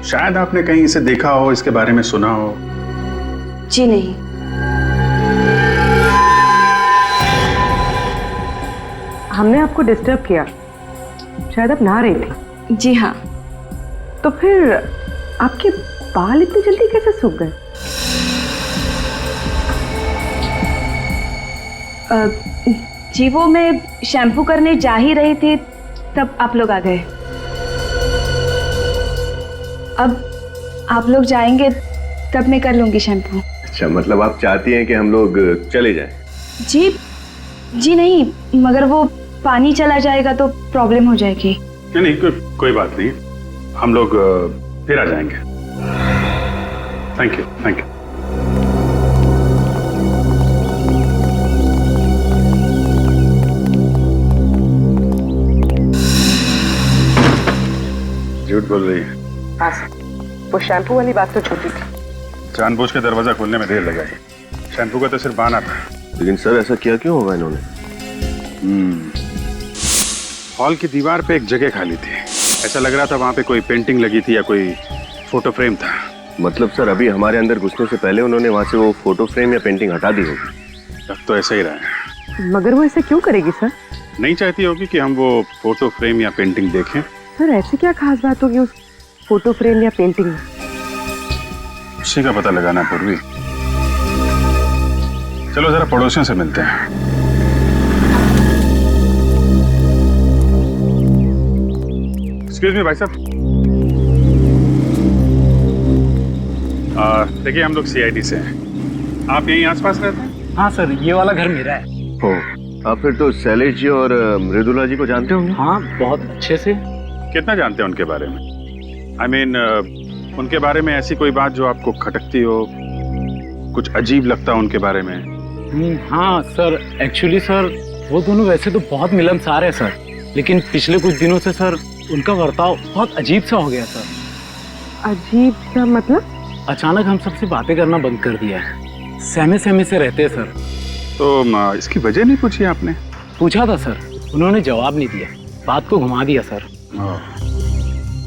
शायद आपने कहीं इसे देखा हो, इसके बारे में सुना हो। जी नहीं। हमने आपको डिस्टर्ब किया, शायद आप नहा रही थी। जी हाँ। तो फिर आपके बाल इतनी जल्दी कैसे सूख गए? जी वो मैं शैम्पू करने जा ही रही थी तब आप लोग आ गए। अब आप लोग जाएंगे तब मैं कर लूंगी शैम्पू। अच्छा, मतलब आप चाहती हैं कि हम लोग चले जाएं? जी नहीं, मगर वो पानी चला जाएगा तो प्रॉब्लम हो जाएगी। नहीं, कोई बात नहीं, हम लोग फिर आ जाएंगे। Thank you. झूठ बोल रही है। हाँ सर, वो शैम्पू वाली बात तो झूठी थी। जानबूझ के दरवाजा खोलने में देर लगाई। शैम्पू का तो सिर्फ बहाना था। लेकिन सर ऐसा किया क्यों होगा इन्होंने? हॉल की दीवार पे एक जगह खाली थी। ऐसा लग रहा था वहां पे कोई पेंटिंग लगी थी या कोई फोटो फ्रेम था। मतलब सर अभी हमारे अंदर घुसने से पहले उन्होंने वहां से वो फोटो फ्रेम या पेंटिंग हटा दी होगी। तब तो ऐसा ही रहा है। मगर वो ऐसे क्यों करेगी सर? नहीं चाहती होगी कि हम वो फोटो फ्रेम या पेंटिंग देखें। सर ऐसी क्या खास बात होगी उस फोटो फ्रेम या पेंटिंग में? उसी का पता लगाना पूर्वी। चलो जरा पड़ोसियों से मिलते हैं। एक्सक्यूज मी भाई साहब। देखिए हम लोग सीआईडी से हैं। आप यहीं आसपास रहते हैं? हाँ सर, ये वाला घर मेरा है। हो, आप फिर तो शैलेश जी और मृदुला जी को जानते होंगे? हाँ, बहुत अच्छे से। कितना जानते हैं उनके बारे में? I mean, उनके बारे में ऐसी कोई बात जो आपको खटकती हो, कुछ अजीब लगता हो उनके बारे में? हाँ सर, एक्चुअली सर वो दोनों वैसे तो बहुत मिलनसार है सर, लेकिन पिछले कुछ दिनों से सर उनका बर्ताव बहुत अजीब सा हो गया सर। अजीब सा मतलब? अचानक हम सबसे बातें करना बंद कर दिया है। सहमे सहमे से रहते हैं सर। तो इसकी वजह नहीं पूछी आपने? पूछा था सर, उन्होंने जवाब नहीं दिया, बात को घुमा दिया सर।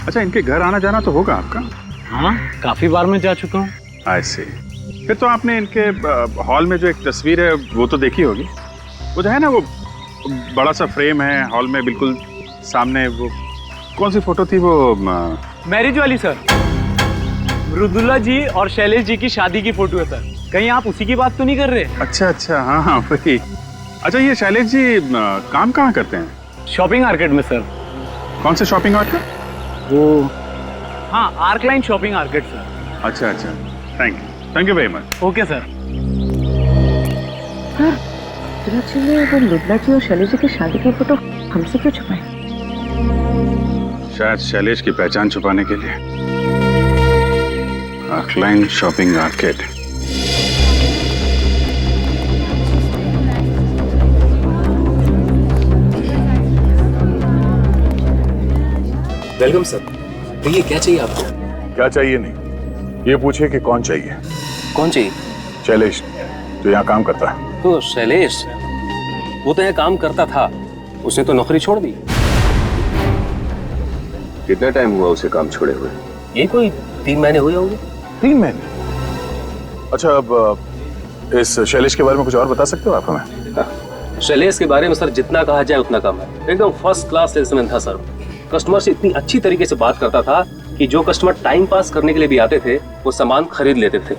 अच्छा, इनके घर आना जाना तो होगा आपका? हाँ, काफी बार मैं जा चुका हूँ। I see। फिर तो आपने इनके हॉल में जो एक तस्वीर है वो तो देखी होगी। वो जो है ना, वो बड़ा सा फ्रेम है हॉल में बिल्कुल सामने। वो कौन सी फोटो थी? वो मैरिज वाली सर, मृदुला जी और शैलेश जी की शादी की फोटो है सर। कहीं आप उसी की बात तो नहीं कर रहे? अच्छा, हाँ वही। अच्छा, ये शैलेश जी काम कहाँ करते हैं? शॉपिंग मार्केट में सर। कौन से शॉपिंग मार्केट? वो हाँ, आर्कलाइन शॉपिंग आर्केड सर। अच्छा अच्छा, thank you very much. Okay sir. Virat ji ने वो लुबना जी और शैलेश जी की शादी की फोटो हमसे क्यों छुपाई? शायद शैलेश की पहचान छुपाने के लिए। आर्कलाइन शॉपिंग आर्केड। Welcome sir. भैया क्या चाहिए आपको? क्या चाहिए नहीं, ये पूछे कि कौन चाहिए। कौन चाहिए? शैलेश, जो यहाँ काम करता है। तो शैलेश, वो तो यहाँ काम करता था, उसने तो नौकरी छोड़ दी। कितना टाइम हुआ उसे काम छोड़े हुए? ये कोई 3 महीने हुए होंगे। 3 महीने? अच्छा, अब इस शैलेश के बारे में कुछ और बता सकते हो आप हमें? शैलेश के बारे में सर जितना कहा जाए उतना कम है। एकदम फर्स्ट क्लास सेल्समैन था सर। कस्टमर से इतनी अच्छी तरीके से बात करता था कि जो कस्टमर टाइम पास करने के लिए भी आते थे वो सामान खरीद लेते थे।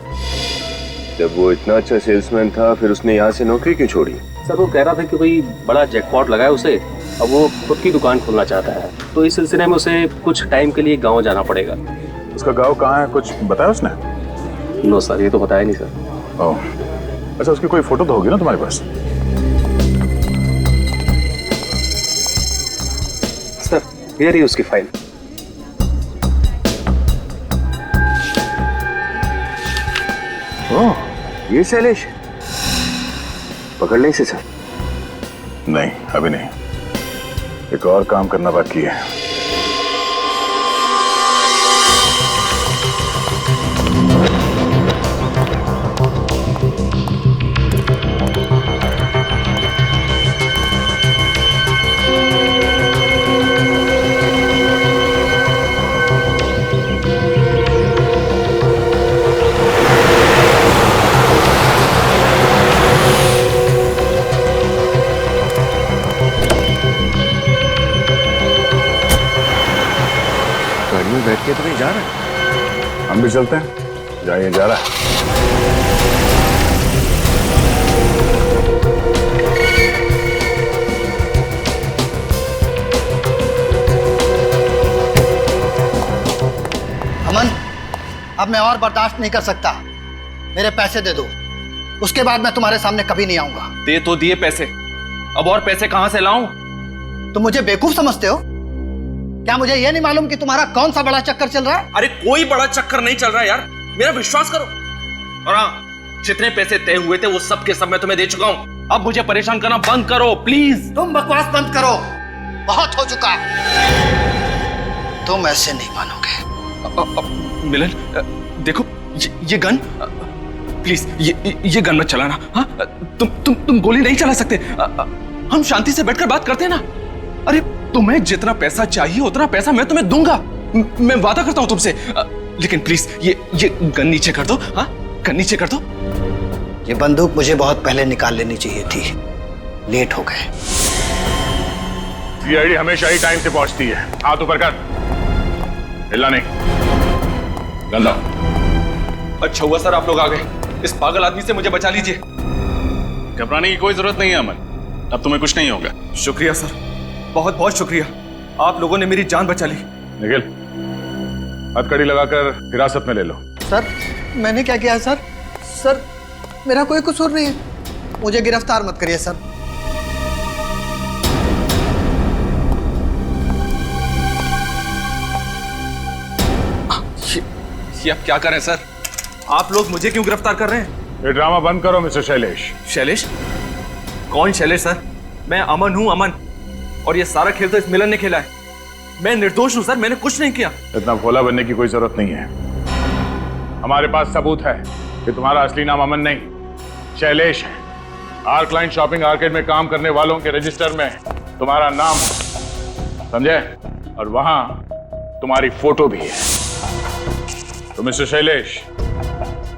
जब वो इतना अच्छा सेल्समैन था, फिर उसने यहाँ से नौकरी क्यों छोड़ी? सर वो कह रहा था कि कोई बड़ा जैकपॉट लगा है उसे, अब वो खुद की दुकान खोलना चाहता है, तो इस सिलसिले में उसे कुछ टाइम के लिए गाँव जाना पड़ेगा। उसका गाँव कहाँ है, कुछ बताया उसने? नो सर, ये तो बताया नहीं सर। ओह, अच्छा, उसकी कोई फोटो तो होगी ना तुम्हारे पास? सर हियर ही उसकी फाइल। ओह, ये शैलेश पकड़ ले इसे सर। नहीं, अभी नहीं, एक और काम करना बाकी है। गाड़ी में बैठ के तो नहीं जा रहा? हम भी चलते हैं, जाइए, जा रहा है। अमन, अब मैं और बर्दाश्त नहीं कर सकता। मेरे पैसे दे दो, उसके बाद मैं तुम्हारे सामने कभी नहीं आऊंगा। दे तो दिए पैसे, अब और पैसे कहां से लाऊं? तुम मुझे बेवकूफ समझते हो क्या? मुझे यह नहीं मालूम कि तुम्हारा कौन सा बड़ा चक्कर चल रहा है? अरे कोई बड़ा चक्कर नहीं चल रहा यार, मेरा विश्वास करो। और हाँ, जितने पैसे तय हुए थे वो सब के सब मैं तुम्हें दे चुका हूं। अब मुझे परेशान करना बंद करो प्लीज। तुम बकवास बंद करो, बहुत हो चुका। तुम ऐसे नहीं मानोगे। मिलन, देखो ये गन, प्लीज ये गन मत चलाना। हाँ, तुम गोली नहीं चला सकते। हम शांति से बैठकर बात करते हैं ना। अरे तुम्हें जितना पैसा चाहिए उतना पैसा मैं तुम्हें दूंगा, मैं वादा करता हूं तुमसे। लेकिन प्लीज ये गन नीचे कर दो। हाँ, गन नीचे कर दो। ये बंदूक मुझे बहुत पहले निकाल लेनी चाहिए थी, लेट हो गए। सीआईडी हमेशा ही टाइम से पहुंचती है। हाथ ऊपर कर, हिलना नहीं। गंदा। अच्छा हुआ सर आप लोग आ गए, इस पागल आदमी से मुझे बचा लीजिए। घबराने की कोई जरूरत नहीं है अमन, अब तुम्हें कुछ नहीं होगा। शुक्रिया सर, बहुत बहुत शुक्रिया, आप लोगों ने मेरी जान बचा ली। निखिल, हथकड़ी लगाकर हिरासत में ले लो। सर मैंने क्या किया है सर? सर मेरा कोई कसूर नहीं है, मुझे गिरफ्तार मत करिए सर। ये आप क्या कर रहे हैं सर? आप लोग मुझे क्यों गिरफ्तार कर रहे हैं? ये ड्रामा बंद करो मिस्टर शैलेश। शैलेश? कौन शैलेश सर? मैं अमन हूं, अमन। और ये सारा खेल तो इस मिलन ने खेला है। मैं निर्दोष हूं सर, मैंने कुछ नहीं किया। इतना भोला बनने की कोई जरूरत नहीं है। हमारे पास सबूत है कि तुम्हारा असली नाम अमन नहीं, शैलेश है। आर्कलाइन शॉपिंग आर्केड में काम करने वालों के रजिस्टर में तुम्हारा नाम, समझे? और वहां तुम्हारी फोटो भी है। तो मिस्टर शैलेश,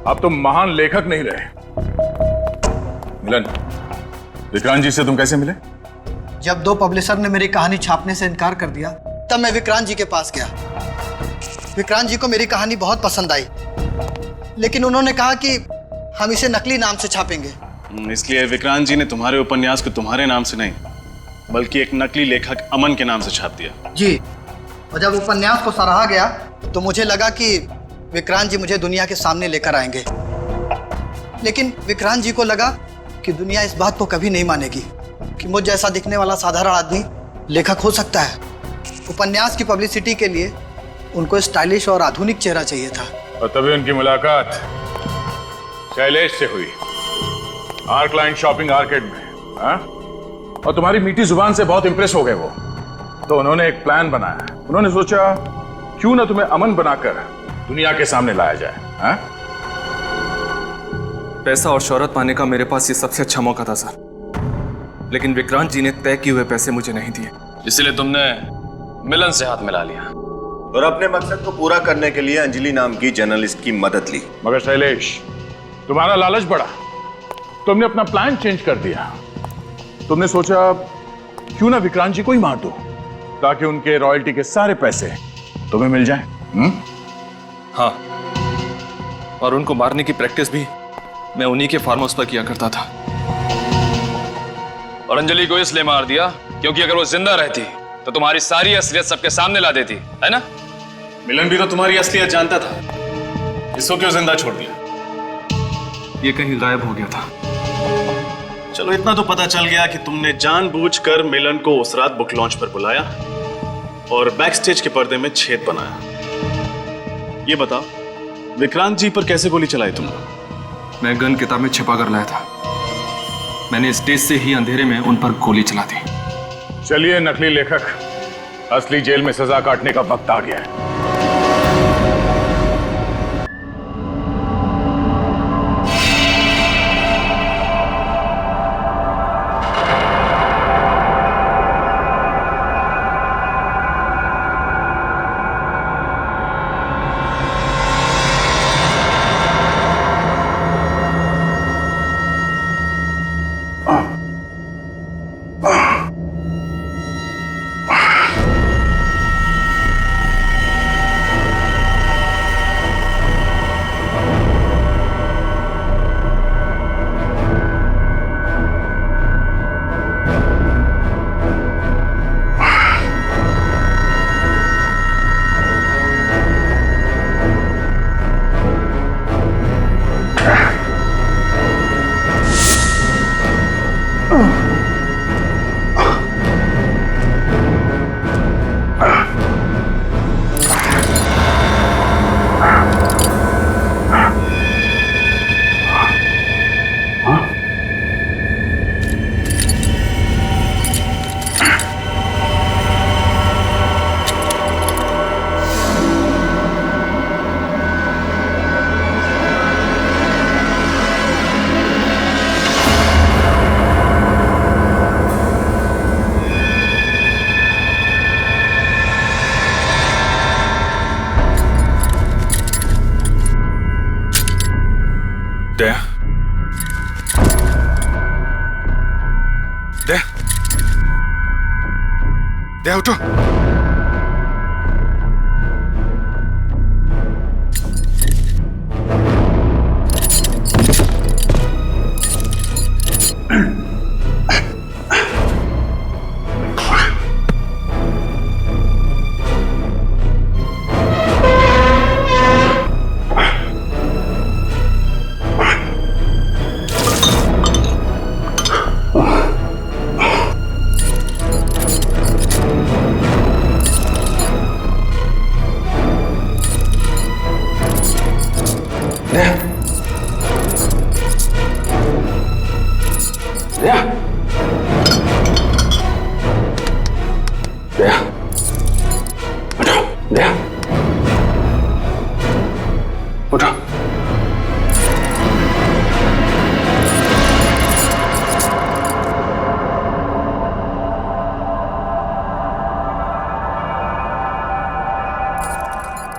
अब तुम महान लेखक नहीं रहे। मिलन, विक्रांत जी से तुम कैसे मिले? जब 2 पब्लिशर ने मेरी कहानी छापने से इनकार कर दिया, तब मैं विक्रांत जी के पास गया। विक्रांत जी को मेरी कहानी बहुत पसंद आई, लेकिन उन्होंने कहा कि हम इसे नकली नाम से छापेंगे। इसलिए विक्रांत जी ने तुम्हारे उपन्यास को तुम्हारे नाम से नहीं, बल्कि एक नकली लेखक अमन के नाम से छाप दिया। जी, और जब उपन्यास को सराहा गया तो मुझे लगा कि विक्रांत जी मुझे दुनिया के सामने लेकर आएंगे। लेकिन विक्रांत जी को लगा कि दुनिया इस बात को कभी नहीं मानेगी कि मुझ जैसा दिखने वाला साधारण आदमी लेखक हो सकता है। उपन्यास की पब्लिसिटी के लिए उनको स्टाइलिश और आधुनिक चेहरा चाहिए था। और तभी उनकी मुलाकात शैलेश से हुई, आर्क लाइन शॉपिंग आर्केड में। हाँ? और तुम्हारी मीठी जुबान से बहुत इंप्रेस हो गए वो, तो उन्होंने एक प्लान बनाया। उन्होंने सोचा क्यों ना तुम्हें अमन बनाकर दुनिया के सामने लाया जाए। हाँ? पैसा और शोहरत पाने का मेरे पास ये सबसे अच्छा मौका था सर, लेकिन विक्रांत जी ने तय किए हुए पैसे मुझे नहीं दिए। इसलिए तुमने मिलन से हाथ मिला लिया और अपने मकसद को पूरा करने के लिए अंजलि नाम की जर्नलिस्ट की मदद ली। मगर शैलेश, तुम्हारा लालच बढ़ा, तुमने अपना प्लान चेंज कर दिया। तुमने सोचा क्यों ना विक्रांत जी को ही मार दो ताकि उनके रॉयल्टी के सारे पैसे तुम्हें मिल जाएं। हाँ, और उनको मारने की प्रैक्टिस भी मैं उन्हीं के फार्म हाउस पर किया करता था। और अंजलि को इसलिए मार दिया क्योंकि अगर वो जिंदा रहती तो तुम्हारी सारी असलियत सबके सामने ला देती, है ना? मिलन भी तो तुम्हारी असलियत जानता था, इसको क्यों जिंदा छोड़ दिया? ये कहीं गायब हो गया था। चलो इतना तो पता चल गया कि तुमने जानबूझकर मिलन को उस रात बुक लॉन्च पर बुलाया और बैक स्टेज के पर्दे में छेद बनाया। ये बताओ, विक्रांत जी पर कैसे गोली चलाई तुमने? मैं गन किताब में छिपा कर लाया था। मैंने स्टेज से ही अंधेरे में उन पर गोली चला दी। चलिए नकली लेखक, असली जेल में सजा काटने का वक्त आ गया है। उठो।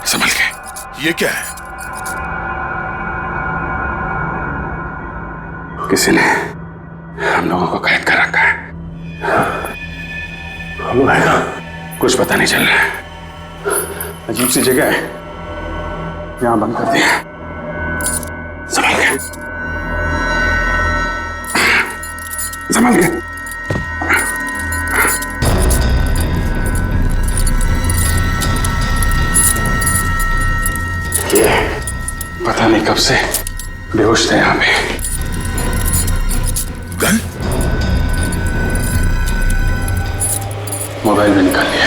संभल के। ये क्या है? किसी ने हम लोगों को कैद कर रखा है। कुछ पता नहीं चल रहा है। अजीब सी जगह है, यहां बंद कर दिया। संभल के, संभल के। पता नहीं कब से बेहोश थे यहाँ पे। गन? मोबाइल भी निकाल लिया।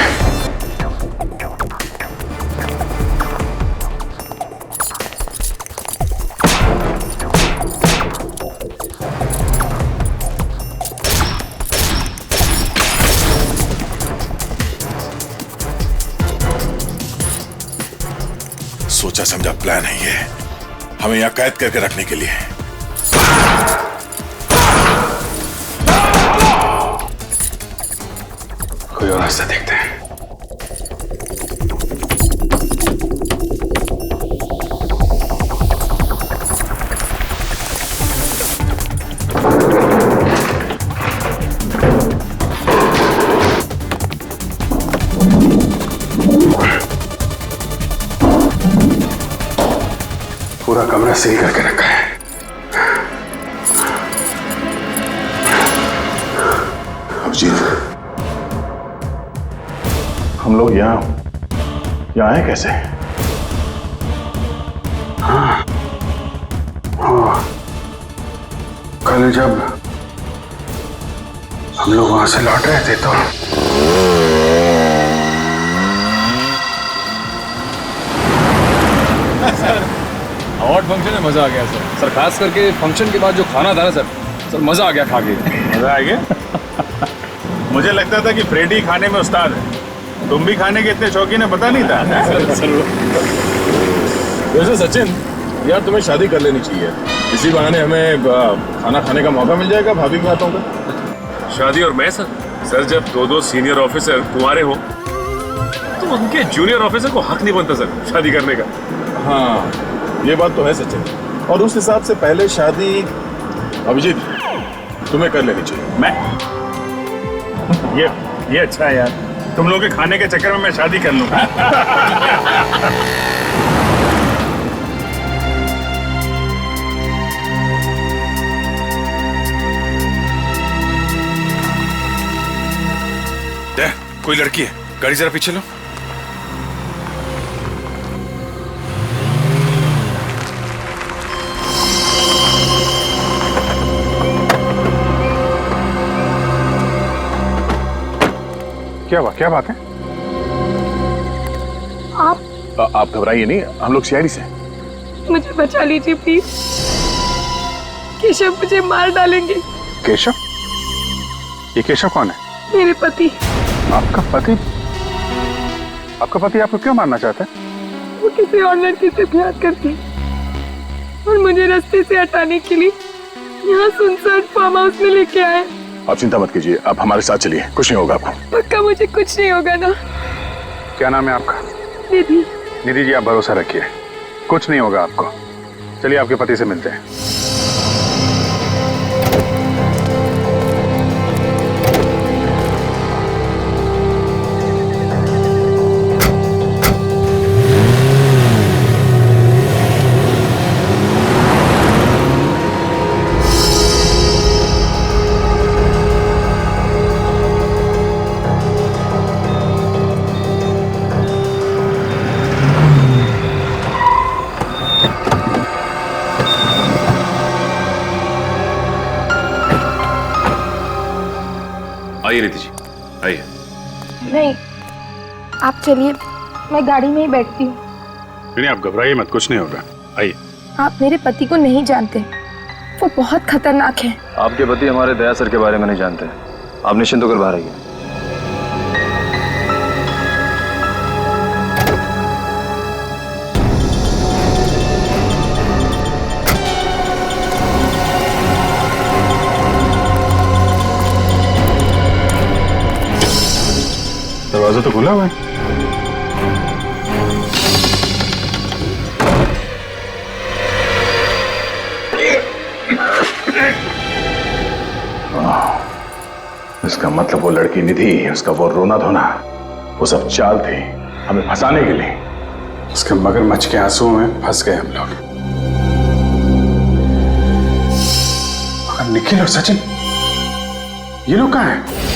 सोचा समझा प्लान है ये, हमें यहाँ कैद करके रखने के लिए। कोई और रास्ता देखते हैं। पूरा कमरा सील करके रखा है। अभिजीत, हम लोग यहाँ आए कैसे? हाँ, कल जब हम लोग वहां से लौट रहे थे तो अवार्ड फंक्शन में मजा आ गया सर। खास करके फंक्शन के बाद जो खाना था ना सर मजा आ गया खा के। मजा आ गया? मुझे लगता था कि फ्रेडी खाने में उस्ताद है, तुम भी खाने के इतने शौकीन है पता नहीं था। वैसे सचिन यार, तुम्हें शादी कर लेनी चाहिए, इसी बहाने हमें खाना खाने का मौका मिल जाएगा भाभी के हाथों का। शादी और मैं सर जब दो सीनियर ऑफिसर कुंवारे हो तो उनके जूनियर ऑफिसर को हक नहीं बनता सर शादी करने का। हाँ, ये बात तो है सचिन, और उस हिसाब से पहले शादी अभिजीत तुम्हें कर लेनी चाहिए। मैं ये अच्छा है यार, तुम लोगों के खाने के चक्कर में मैं शादी कर लूंगा। कोई लड़की है, गाड़ी जरा पीछे लो। क्या बात है? आप घबराइए नहीं, हम लोग सीआईडी से। मुझे बचा लीजिए प्लीज, केशव मुझे मार डालेंगे। केशव? ये केशव कौन है? मेरे पति। आपका पति? आपका पति आपको क्यों मारना चाहता है? वो किसी और लड़की से प्यार करती और मुझे रास्ते से हटाने के लिए यहाँ सुनसान फार्म हाउस में लेके आए। आप चिंता मत कीजिए, आप हमारे साथ चलिए, कुछ नहीं होगा आपको। पक्का मुझे कुछ नहीं होगा ना? क्या नाम है आपका? निधि। निधि जी, आप भरोसा रखिए, कुछ नहीं होगा आपको। चलिए आपके पति से मिलते हैं। आइए रीति जी, आइए। नहीं, आप चलिए, मैं गाड़ी में ही बैठती हूँ। नहीं, आप घबराइए मत, कुछ नहीं होगा, आइए। आप मेरे पति को नहीं जानते, वो बहुत खतरनाक है। आपके पति हमारे दया सर के बारे में नहीं जानते, आप निश्चिंत होकर बाहर आइए। दरवाजा तो खुला हुआ है। इसका मतलब वो लड़की निधि, उसका वो रोना धोना, वो सब चाल थी हमें फंसाने के लिए। उसके मगरमच्छ के आंसुओं में फंस गए हम लोग। मगर निखिल और सचिन, ये लोग कहाँ हैं?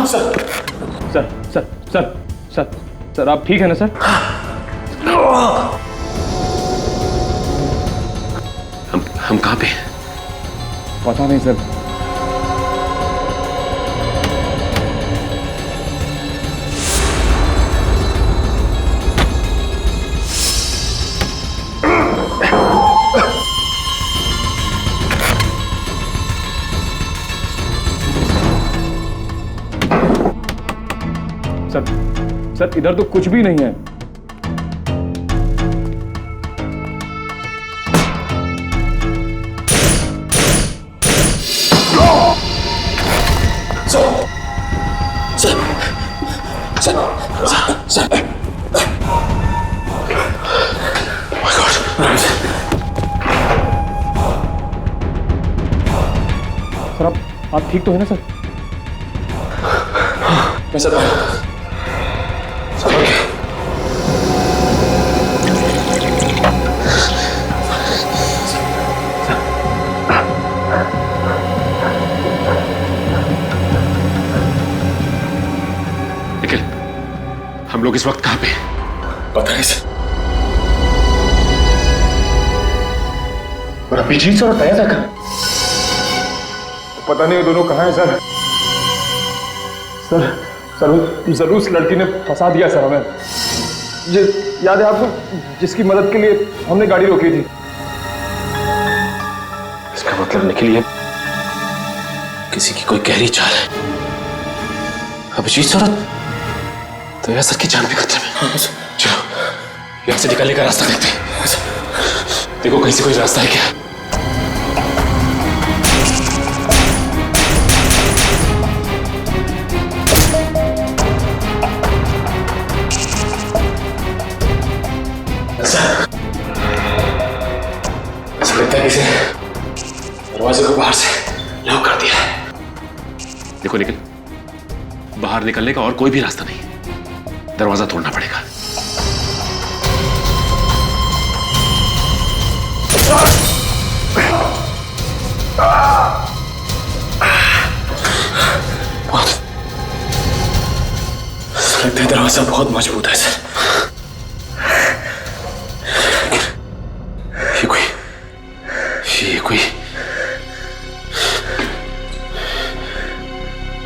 सर सर सर सर आप ठीक है ना सर? हम कहाँ पे? पता नहीं सर। सर इधर तो कुछ भी नहीं है। सर आप ठीक तो है ना सर? मैं सर निखिल, हम लोग इस वक्त कहां पे? पता नहीं सर। और अभिजीत सर तैयार था? पता नहीं वो दोनों कहाँ हैं सर। सर जरूर उस लड़की ने फंसा दिया सर हमें। याद है आपको, जिसकी मदद के लिए हमने गाड़ी रोकी थी? इसका मतलब निकली है किसी की कोई गहरी चाल है। अभिजीत सर तो यार सर की जान भी खतरे में। चलो यहाँ से निकलने का रास्ता देखते हैं। देखो कहीं से कोई रास्ता है क्या? लगता है किसी दरवाजे को बाहर से लॉक कर दिया है। देखो निखिल, बाहर निकलने का और कोई भी रास्ता नहीं, दरवाजा तोड़ना पड़ेगा। लगता है दरवाजा बहुत मजबूत है सर। ये कोई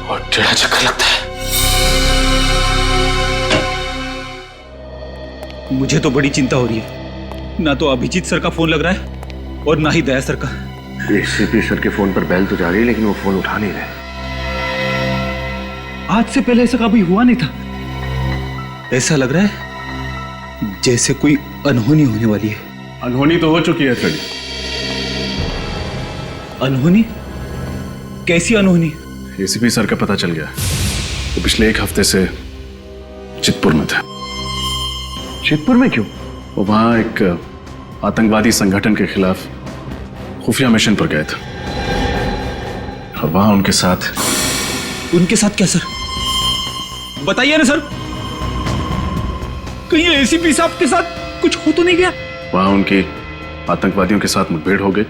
और टेढ़ा चक्कर लगता है। मुझे तो बड़ी चिंता हो रही है। ना तो अभिजीत सर का फोन लग रहा है और ना ही दया सर का। एसीपी सर के फोन पर बेल तो जा रही है, लेकिन वो फोन उठा नहीं रहे। आज से पहले ऐसा कभी हुआ नहीं था। ऐसा लग रहा है जैसे कोई अनहोनी होने वाली है। अनहोनी तो हो चुकी है सर। अनहोनी? कैसी अनहोनी? एसीपी सर का पता चल गया। वो पिछले एक हफ्ते से चितपुर में था। चितपुर में क्यों? वो वहां एक आतंकवादी संगठन के खिलाफ खुफिया मिशन पर गए थे और वहां उनके साथ क्या सर? बताइए ना सर, कहीं एसीपी साहब के साथ कुछ हो तो नहीं गया? वहां उनकी आतंकवादियों के साथ मुठभेड़ हो गई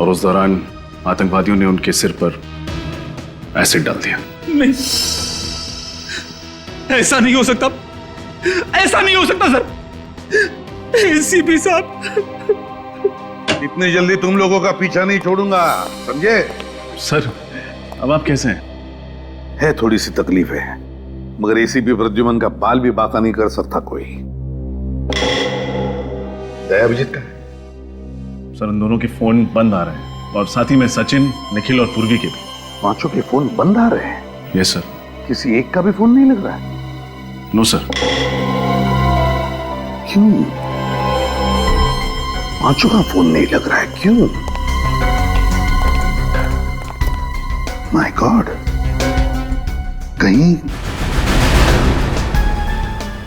और उस दौरान आतंकवादियों ने उनके सिर पर एसिड डाल दिया। नहीं, ऐसा नहीं हो सकता। ऐसा नहीं हो सकता सर। एसीपी साहब, इतनी जल्दी तुम लोगों का पीछा नहीं छोड़ूंगा, समझे? सर अब आप कैसे हैं? है थोड़ी सी तकलीफ है, मगर एसीपी प्रद्युमन का बाल भी बाका नहीं कर सकता कोई। दया अभिजीत का है? सर उन दोनों के फोन बंद आ रहे हैं और साथ ही में सचिन, निखिल और पूर्वी के भी। पांचों के फोन बंद आ रहे हैं? Yes sir. किसी एक का भी फोन नहीं लग रहा है? No sir. क्यों? पांचों का फोन नहीं लग रहा है, क्यों? माय गॉड, कहीं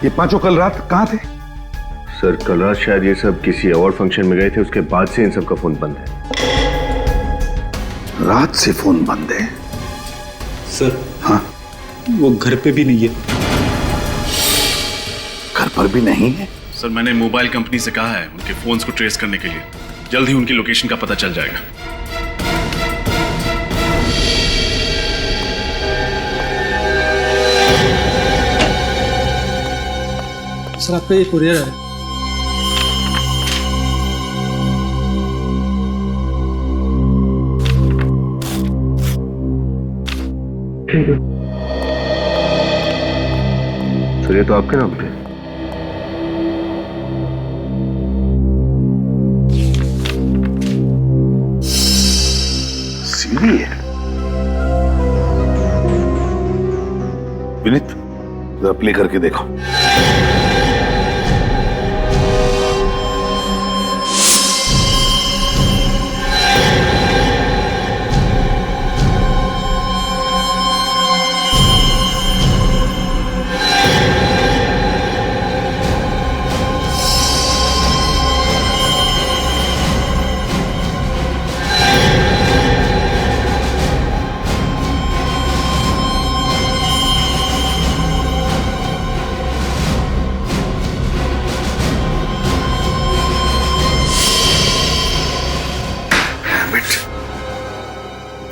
ये पांचों कल रात कहां थे? सर कल रात शायद ये सब किसी अवार्ड फंक्शन में गए थे, उसके बाद से इन सब का फोन बंद है। रात से फोन बंद है? सर हाँ, वो घर पे भी नहीं है। घर पर भी नहीं है? सर मैंने मोबाइल कंपनी से कहा है उनके फोन्स को ट्रेस करने के लिए। जल्द ही उनकी लोकेशन का पता चल जाएगा। सर आपका ये कुरियर है। सर ये तो आपके नाम पे। सीढ़ी है। विनीत जरा प्ले करके देखो।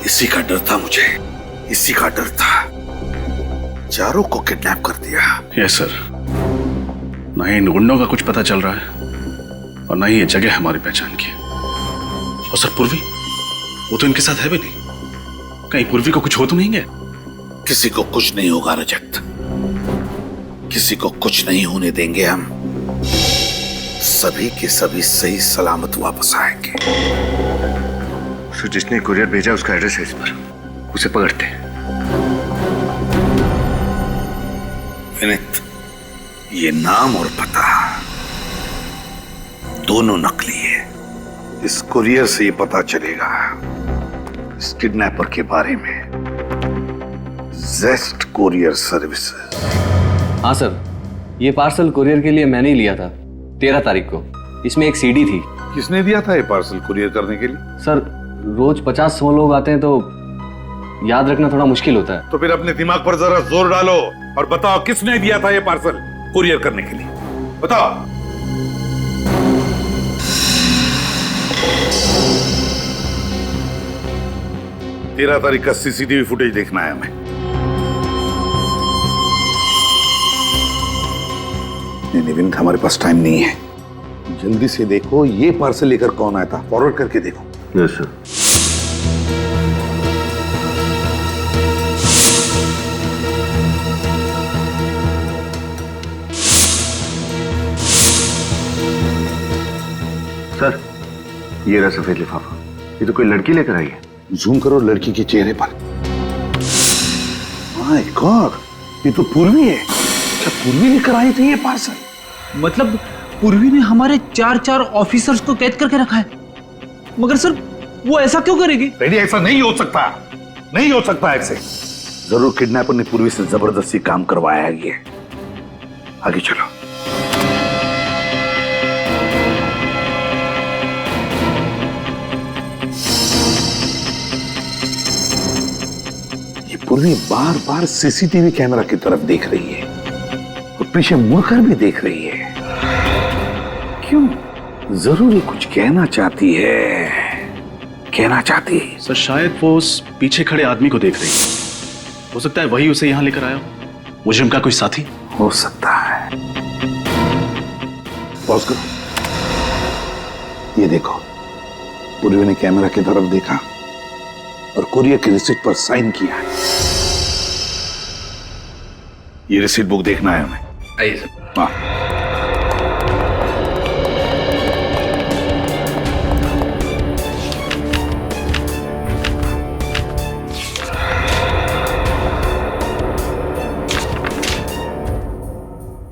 इसी का डर था मुझे, इसी का डर था। चारों को किडनैप कर दिया। Yes sir. ना ही इन गुंडों का कुछ पता चल रहा है और ना ही ये जगह हमारी पहचान की। और सर पूर्वी, वो तो इनके साथ है भी नहीं। कहीं पूर्वी को कुछ हो तो नहीं गया? किसी को कुछ नहीं होगा रजत, किसी को कुछ नहीं होने देंगे हम। सभी के सभी सही सलामत वापस आएंगे। सर जिसने कुरियर भेजा उसका एड्रेस है इस पर, उसे पकड़ते हैं। विनीत, ये नाम और पता दोनों नकली है। इस कुरियर से ये पता चलेगा इस किडनैपर के बारे में। जेस्ट कुरियर सर्विसेज। हाँ सर, ये पार्सल कुरियर के लिए मैंने ही लिया था 13 तारीख को। इसमें एक सीडी थी। किसने दिया था ये पार्सल कुरियर करने के लिए? सर रोज 50-100 लोग आते हैं तो याद रखना थोड़ा मुश्किल होता है। तो फिर अपने दिमाग पर जरा जोर डालो और बताओ किसने दिया था ये पार्सल कुरियर करने के लिए? बताओ। तेरह तारीख का सीसीटीवी फुटेज देखना है हमें। नहीं विनीत, हमारे पास टाइम नहीं है। जल्दी से देखो ये पार्सल लेकर कौन आया था, फॉरवर्ड करके देखो। Yes sir. सर ये रहा सफेद लिफाफा। ये तो कोई लड़की लेकर आई है। जूम करो लड़की के चेहरे पर। माय गॉड, ये तो पूर्वी है। अच्छा, पूर्वी लेकर आई थी ये पार्सल। मतलब पूर्वी ने हमारे 4 ऑफिसर्स को कैद करके रखा है। मगर सर वो ऐसा क्यों करेगी? रेडी, ऐसा नहीं हो सकता, नहीं हो सकता ऐसे। जरूर किडनैपर ने पूर्वी से जबरदस्ती काम करवाया है ये। आगे चलो। ये पूर्वी बार बार सीसीटीवी कैमरा की तरफ देख रही है और पीछे मुड़कर भी देख रही है। क्यों? जरूर कुछ कहना चाहती है, कहना चाहती है। सर शायद वो उस पीछे खड़े आदमी को देख रही है। हो सकता है वही उसे यहां लेकर आया। मुजरिम का कोई साथी हो सकता है। पॉज करो। ये देखो, पूर्वी ने कैमरा की तरफ देखा और कुरियर की रिसीट पर साइन किया है। ये रिसीट बुक देखना है हमें। आइए सर। हाँ।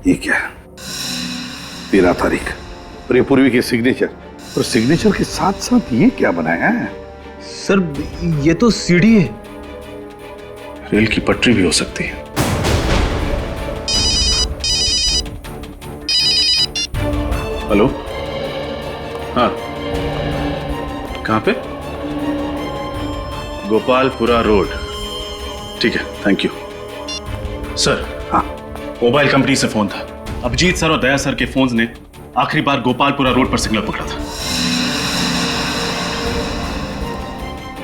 ये क्या है? 13 तारीख और ये पूर्वी के सिग्नेचर, और सिग्नेचर के साथ साथ ये क्या बनाया है? सर ये तो सीढ़ी है। रेल की पटरी भी हो सकती है। हेलो, हाँ कहां पे? गोपालपुरा रोड। ठीक है, थैंक यू सर। हाँ, मोबाइल कंपनी से फोन था। अभिजीत सर और दया सर के फोन ने आखिरी बार गोपालपुरा रोड पर सिग्नल पकड़ा था।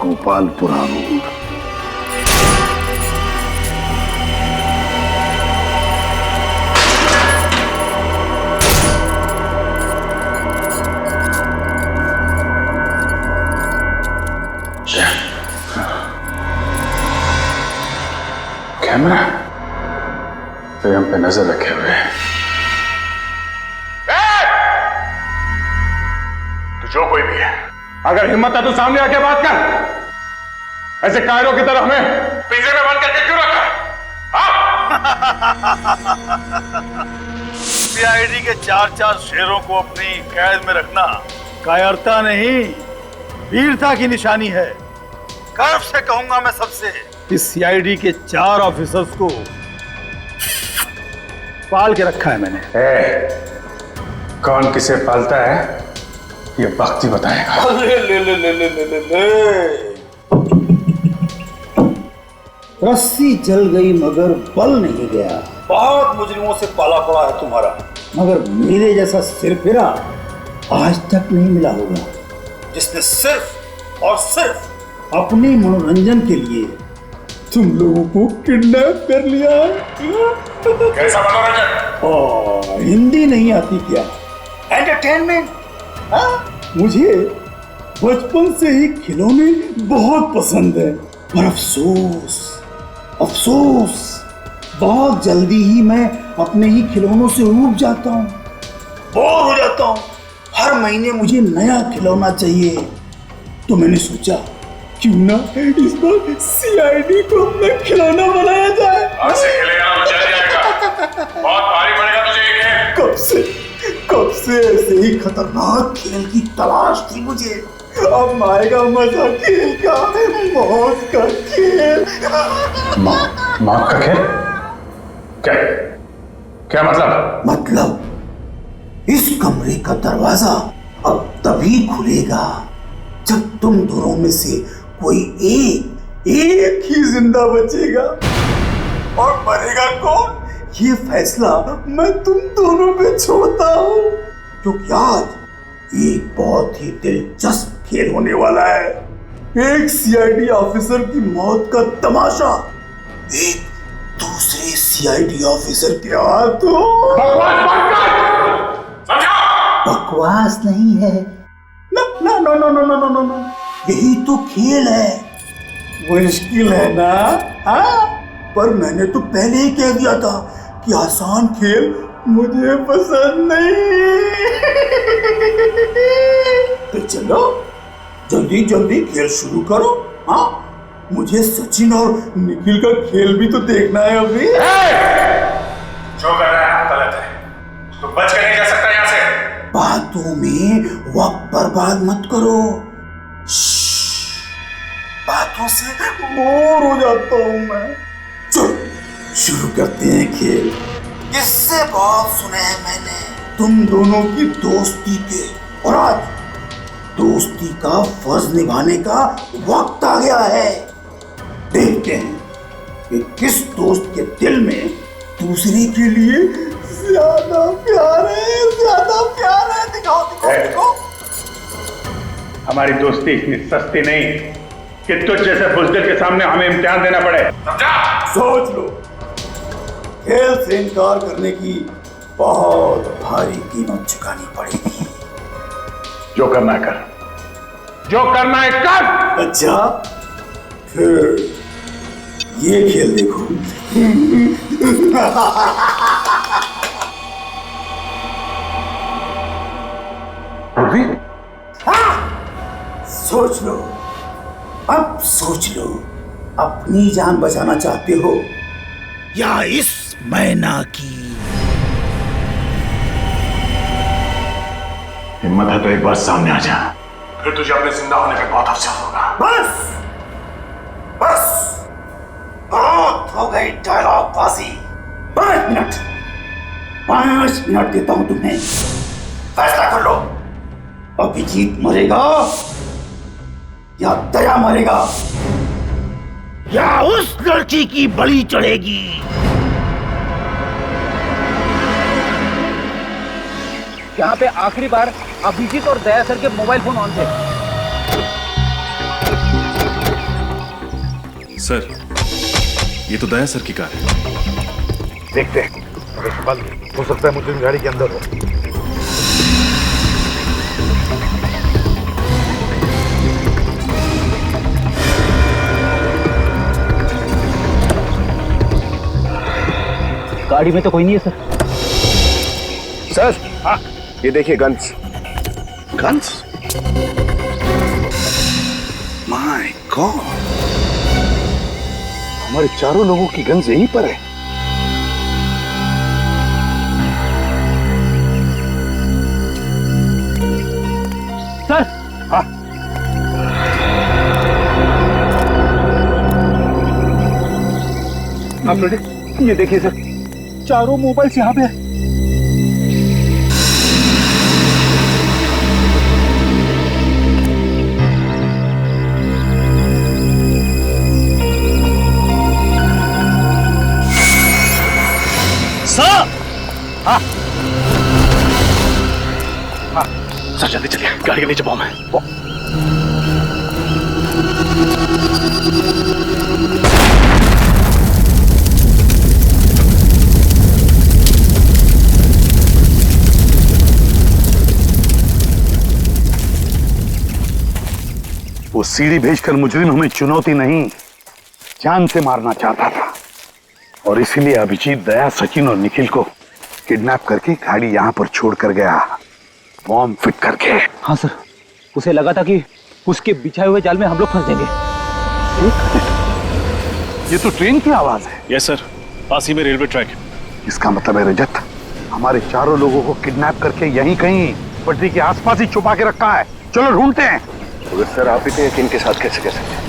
गोपालपुरा रोड। कैमरा तो हम पे नजर रखे हुए हैं। तो जो कोई भी है, अगर हिम्मत है तो सामने आके बात कर। ऐसे कायरों की तरह हमें पिंजरे में बंद करके क्यों रखा है? सीआईडी के 4-4 शेरों को अपनी कैद में रखना कायरता नहीं, वीरता की निशानी है। गर्व से कहूंगा मैं सबसे, इस सीआईडी के 4 ऑफिसर्स को पाल के रखा है मैंने। कौन किसे पालता है ये वक्त ही बताएगा। ले। रस्सी जल गई मगर बल नहीं गया। बहुत मुजरिमों से पाला पड़ा है तुम्हारा, मगर मेरे जैसा सिरफिरा आज तक नहीं मिला होगा, जिसने सिर्फ और सिर्फ अपने मनोरंजन के लिए तुम लोगों को किडनैप कर लिया। कैसा मनोरंजन? हिंदी नहीं आती क्या? एंटरटेनमेंट। मुझे बचपन से ही खिलौने बहुत पसंद है, पर अफसोस बहुत जल्दी ही मैं अपने ही खिलौनों से ऊब जाता हूँ, बोर हो जाता हूँ। हर महीने मुझे नया खिलौना चाहिए, तो मैंने सोचा क्यों ना इस बार सीआईडी को अपना खिलौना बनाया जाए। आज से खेलेगा तो चल जाएगा, बहुत भारी पड़ेगा तुझे ये खेल। कब से ऐसे ही खतरनाक खेल की तलाश थी मुझे। अब आएगा मजा खेल का, मौत का खेल। मौत का खेल? क्या मतलब? मतलब इस कमरे का दरवाजा अब तभी खुलेगा जब तुम दोनों में से कोई एक ही जिंदा बचेगा। और मरेगा कौन, ये फैसला मैं तुम दोनों पे छोड़ता हूँ, क्योंकि आज एक बहुत ही दिलचस्प खेल होने वाला है। एक सीआईडी ऑफिसर की मौत का तमाशा एक दूसरे सीआईडी ऑफिसर के हाथों। बकवास नहीं है, नो, यही तो खेल है। मुश्किल है ना? पर मैंने तो पहले ही कह दिया था कि आसान खेल मुझे पसंद नहीं। तो चलो जल्दी जल्दी खेल शुरू करो। मुझे सचिन और निखिल का खेल भी तो देखना है अभी। जो कर रहा है गलत है, तो बच कर नहीं जा सकता यहाँ से। बातों में वक्त बर्बाद मत करो। बातों से बोर हो जाता हूँ मैं। चलो शुरू करते हैं खेल। किससे बहुत सुने हैं मैंने तुम दोनों की दोस्ती के, और आज दोस्ती का फर्ज निभाने का वक्त आ गया है। देखते हैं कि किस दोस्त के दिल में दूसरे के लिए ज्यादा प्यार है। दिखाओ। हमारी दोस्ती इतनी सस्ती नहीं कि तुझ जैसे बुज़दिल के सामने हमें इम्तिहान देना पड़े, समझा? सोच लो, खेल से इनकार करने की बहुत भारी कीमत चुकानी पड़ेगी। जो करना है कर, जो करना है कर। अच्छा फिर ये खेल देखो। सोच लो, अब सोच लो, अपनी जान बचाना चाहते हो या इस मैना की? हिम्मत है तो एक बार सामने आ जा, फिर तुझे अपने जिंदा होने पे बहुत अफसोस होगा। बस बहुत हो गई डायलॉग बाजी। 5 मिनट देता हूं तुम्हें, फैसला कर लो। अभिजीत मरेगा या दया मरेगा, या उस लड़की की बलि चढ़ेगी। यहाँ पे आखिरी बार अभिजीत और दया सर के मोबाइल फोन ऑन थे। सर, ये तो दया सर की कार है। देखते हैं, हो सकता है मुझे गाड़ी के अंदर हो। गाड़ी में तो कोई नहीं है सर। हाँ, ये देखिए गन्स। गन्स? माय गॉड, हमारे चारों लोगों की गन्स यहीं पर है। सर। हाँ, आप रेडी? ये देखिए सर, चारों मोबाइल्स यहाँ पे है। हाँ सर, जल्दी चलिए, गाड़ी के नीचे बॉम्ब है। वो सीढ़ी भेजकर मुजरिम हमें चुनौती नहीं, जान से मारना चाहता था, और इसीलिए अभिजीत, दया, सचिन और निखिल को किडनैप करके गाड़ी यहाँ पर छोड़ कर गया, बॉम्ब फिट करके। हाँ सर, उसे लगा था कि उसके बिछाए हुए जाल में हम लोग फंस जाएंगे। ये तो ट्रेन की आवाज है। यस सर, पास ही में रेलवे ट्रैक है। इसका मतलब है रजत हमारे चारों लोगों को किडनैप करके यहीं कहीं पटरी के आसपास ही छुपा के रखा है। चलो ढूंढते हैं। तो सर, आप इतने यकीन के साथ कैसे कर सकते हैं?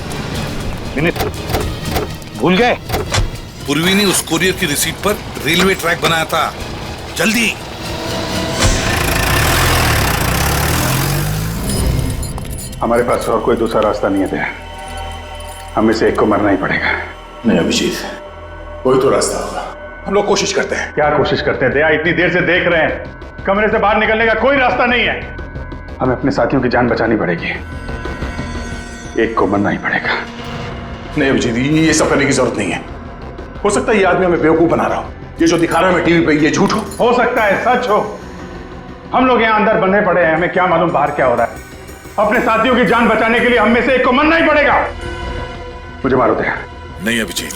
विनीत, भूल गए? पूर्वी ने उस कोरियर की रिसीट पर रेलवे ट्रैक बनाया था। जल्दी। हमारे पास और कोई दूसरा रास्ता नहीं है दया, हमें से एक को मरना ही पड़ेगा। नहीं अभिजीत, कोई तो रास्ता होगा, हम लोग कोशिश करते हैं। क्या कोशिश करते हैं दया? इतनी देर से देख रहे हैं, कमरे से बाहर निकलने का कोई रास्ता नहीं है। हमें अपने साथियों की जान बचानी पड़ेगी, एक को मरना ही पड़ेगा। नहीं अभिजीत, ये सब करने की जरूरत नहीं है। हो सकता है ये आदमी हमें बेवकूफ बना रहा हो, ये जो दिखा रहा है टीवी पे ये झूठ हो सकता है सच हो। हम लोग यहाँ अंदर बंधे पड़े हैं, हमें क्या मालूम बाहर क्या हो रहा है। अपने साथियों की जान बचाने के लिए हम में से एक को मरना ही पड़ेगा। मुझे मारो दया। नहीं अभिजीत,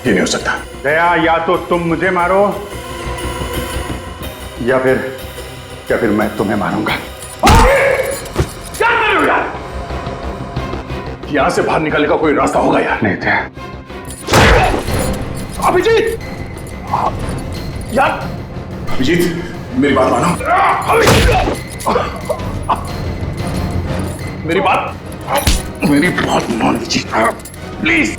ये नहीं हो सकता। दया, या तो तुम मुझे मारो या फिर मैं तुम्हें मारूंगा। क्या कर रहे हो यार? यहां से बाहर निकलने का कोई रास्ता होगा यार? नहीं दया। अभिजीत यार, अभिजीत मेरी बात मानो। मेरी बात मानो अभिजीत, प्लीज।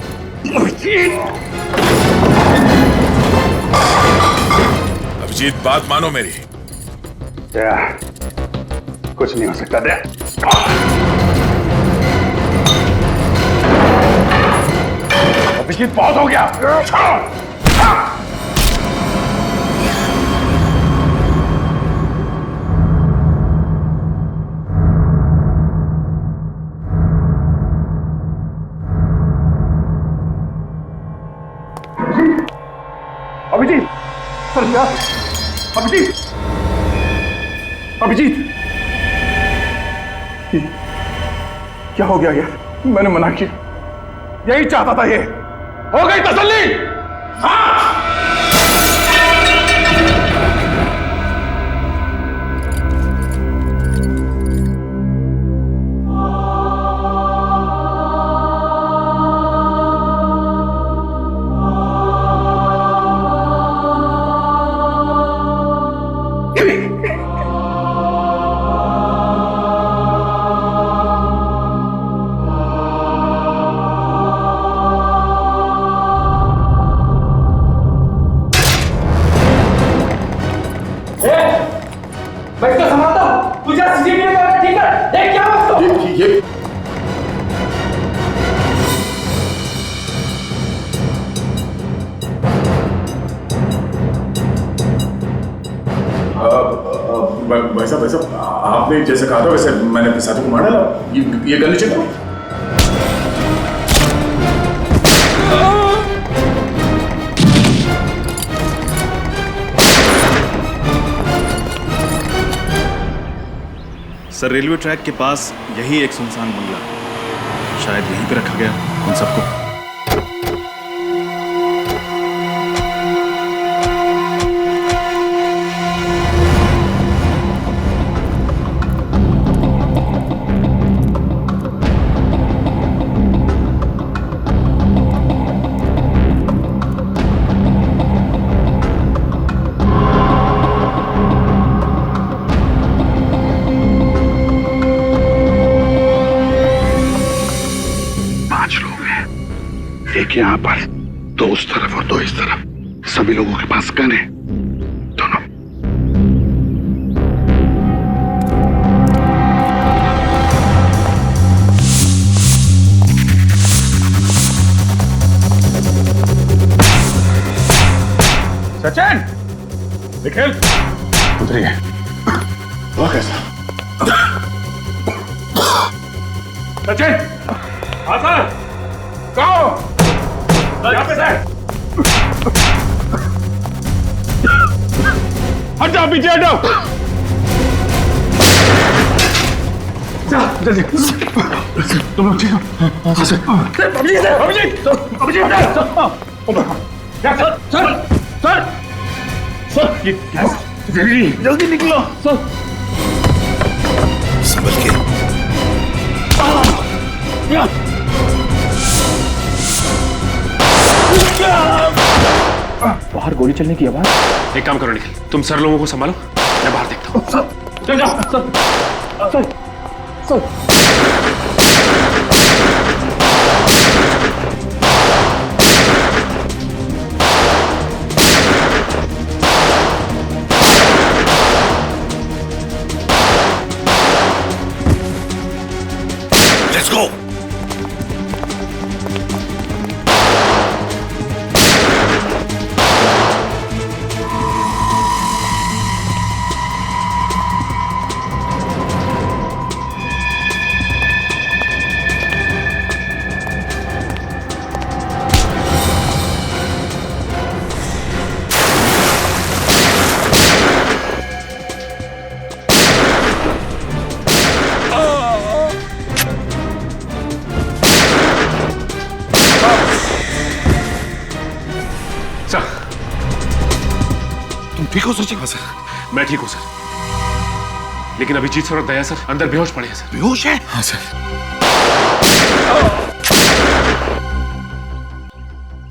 अभिजीत बात मानो मेरी। दया, कुछ नहीं हो सकता दया। अभिजीत बहुत हो गया। अभिजीत, सर क्या? अभिजीत, अभिजीत, क्या हो गया यार? मैंने मना किया, यही चाहता था। ये हो गई तसल्ली? हाँ। मैं इसको संभालता हूँ, तुझे सीसीटीवी कैमरा ठीक कर, देख क्या है उसको। ये भाई साहब, आपने जैसे कहा था वैसे मैंने अपने साथी को मार डाला। ये गन नीचे करो। सर, रेलवे ट्रैक के पास यही एक सुनसान बंगला, शायद यहीं पे रखा गया उन सबको। एक यहाँ पर, दो उस तरफ और दो इस तरफ। सभी लोगों के पास गन है, दोनों। सचिन, निखिल, उतरिए। हुआ कैसा? सचिन, हाँ सर, कहो, यहाँ पे सर। हट जाओ, पीछे हट जाओ। जल्दी, तुम लोग ठीक हो? हाँ sir. Abhijeet, Abhijeet, Abhijeet, sir, sir, sir, sir, ये जल्दी निकलो, सर। संभल के। बाहर गोली चलने की आवाज। एक काम करो निखिल, तुम सर लोगों को संभालो, मैं बाहर देखता हूँ। चल जाओ, sir, sir, sir. Let's go. ठीक हो सचिन? हाँ सर, मैं ठीक हूँ सर, लेकिन अभिजीत सर और दया सर अंदर बेहोश पड़े हैं सर। बेहोश है? हाँ सर।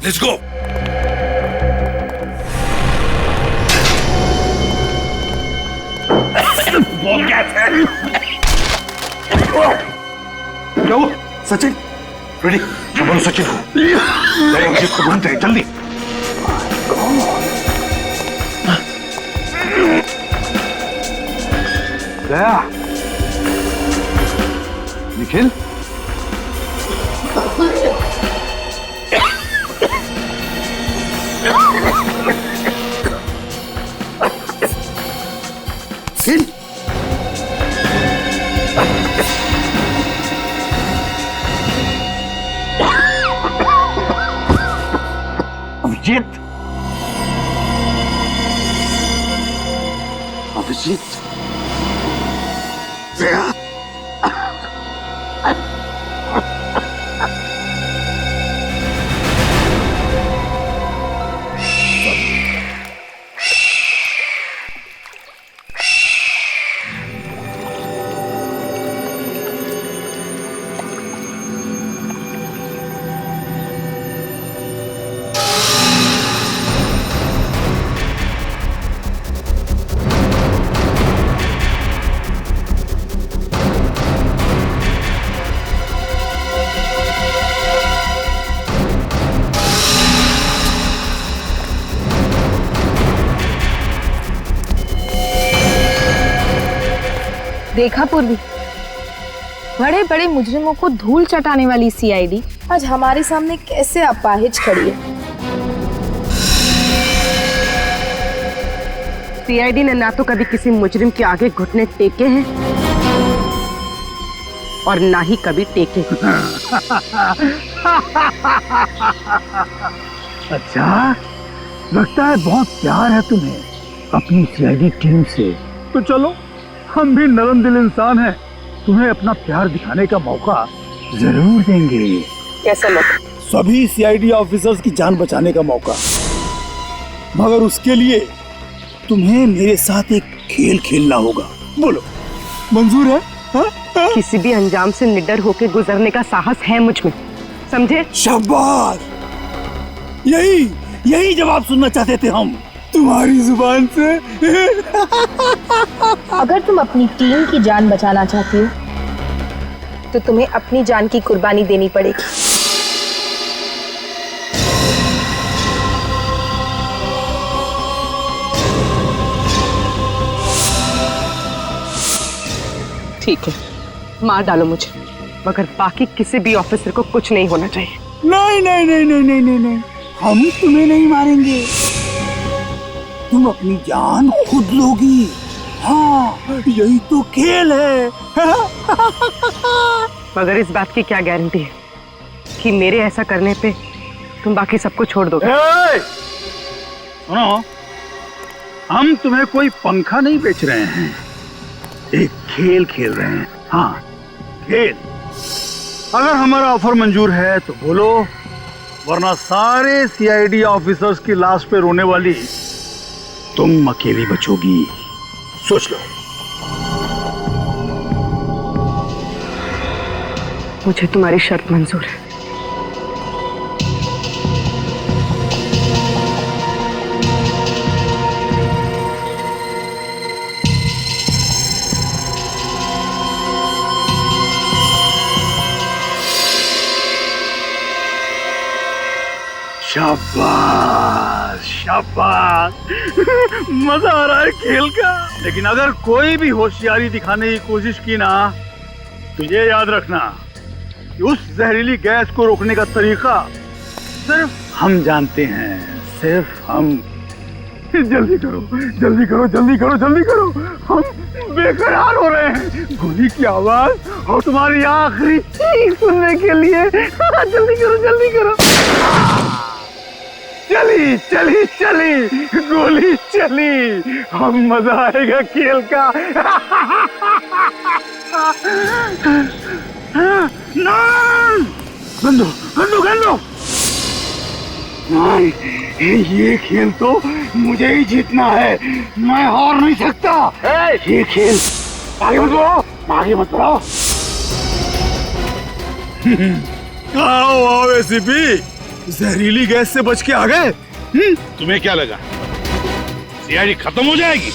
Let's go. क्या हुआ? सचिन, रेडी? संभालो सचिन को। दया अभिजीत को ढूंढते हैं, जल्दी। दया, निखिल, सिल, अभिजीत, अभिजीत, दया, देखा पूर्वी, बड़े बड़े मुजरिमों को धूल चटाने वाली सीआईडी आज हमारे सामने कैसे अपाहिज खड़ी है। सीआईडी ने ना तो कभी किसी मुजरिम के आगे घुटने टेके हैं और ना ही कभी टेके। अच्छा, लगता है बहुत प्यार है तुम्हें अपनी सीआईडी टीम से। तो चलो, हम भी नरम दिल इंसान हैं, तुम्हें अपना प्यार दिखाने का मौका जरूर देंगे। कैसा मौका? सभी सीआईडी ऑफिसर्स की जान बचाने का मौका। मगर उसके लिए तुम्हें मेरे साथ एक खेल खेलना होगा। बोलो, मंजूर है? हा? किसी भी अंजाम से निडर होकर गुजरने का साहस है मुझ में, समझे? शाबाश, यही जवाब सुनना चाहते थे हम तुम्हारी जुबान से। अगर तुम अपनी टीम की जान बचाना चाहती हो तो तुम्हें अपनी जान की कुर्बानी देनी पड़ेगी। ठीक है, मार डालो मुझे, मगर बाकी किसी भी ऑफिसर को कुछ नहीं होना चाहिए। नहीं नहीं नहीं नहीं नहीं नहीं नहीं, हम तुम्हें नहीं मारेंगे, तुम अपनी जान खुद लोगी। हाँ, यही तो खेल है। मगर इस बात की क्या गारंटी है कि मेरे ऐसा करने पे तुम बाकी सबको छोड़ दोगे? सुनो, हम तुम्हें कोई पंखा नहीं बेच रहे हैं, एक खेल खेल रहे हैं। हाँ, खेल। अगर हमारा ऑफर मंजूर है तो बोलो, वरना सारे सीआईडी ऑफिसर्स की लाश पे रोने वाली तुम अकेली बचोगी। सोच लो। मुझे तुम्हारी शर्त मंजूर है। शाबाश शाबाश, मजा आ रहा है खेल का। लेकिन अगर कोई भी होशियारी दिखाने की कोशिश की ना, तो ये याद रखना कि उस जहरीली गैस को रोकने का तरीका सिर्फ हम जानते हैं, सिर्फ हम। जल्दी करो जल्दी करो जल्दी करो जल्दी करो, हम बेकरार हो रहे हैं गोली की आवाज और तुम्हारी आखिरी चीख सुनने के लिए। जल्दी करो जल्दी करो। चली चली चली गोली चली, अब मजा आएगा खेल का। गंदो गंदो गंदो, ये खेल तो मुझे ही जीतना है, मैं हार नहीं सकता। ये खेल आगे मत बढ़ो, आगे मत बढ़ो। आओ आओ एसीपी, जहरीली गैस से बच के आ गए। तुम्हें क्या लगा सीआईडी खत्म हो जाएगी?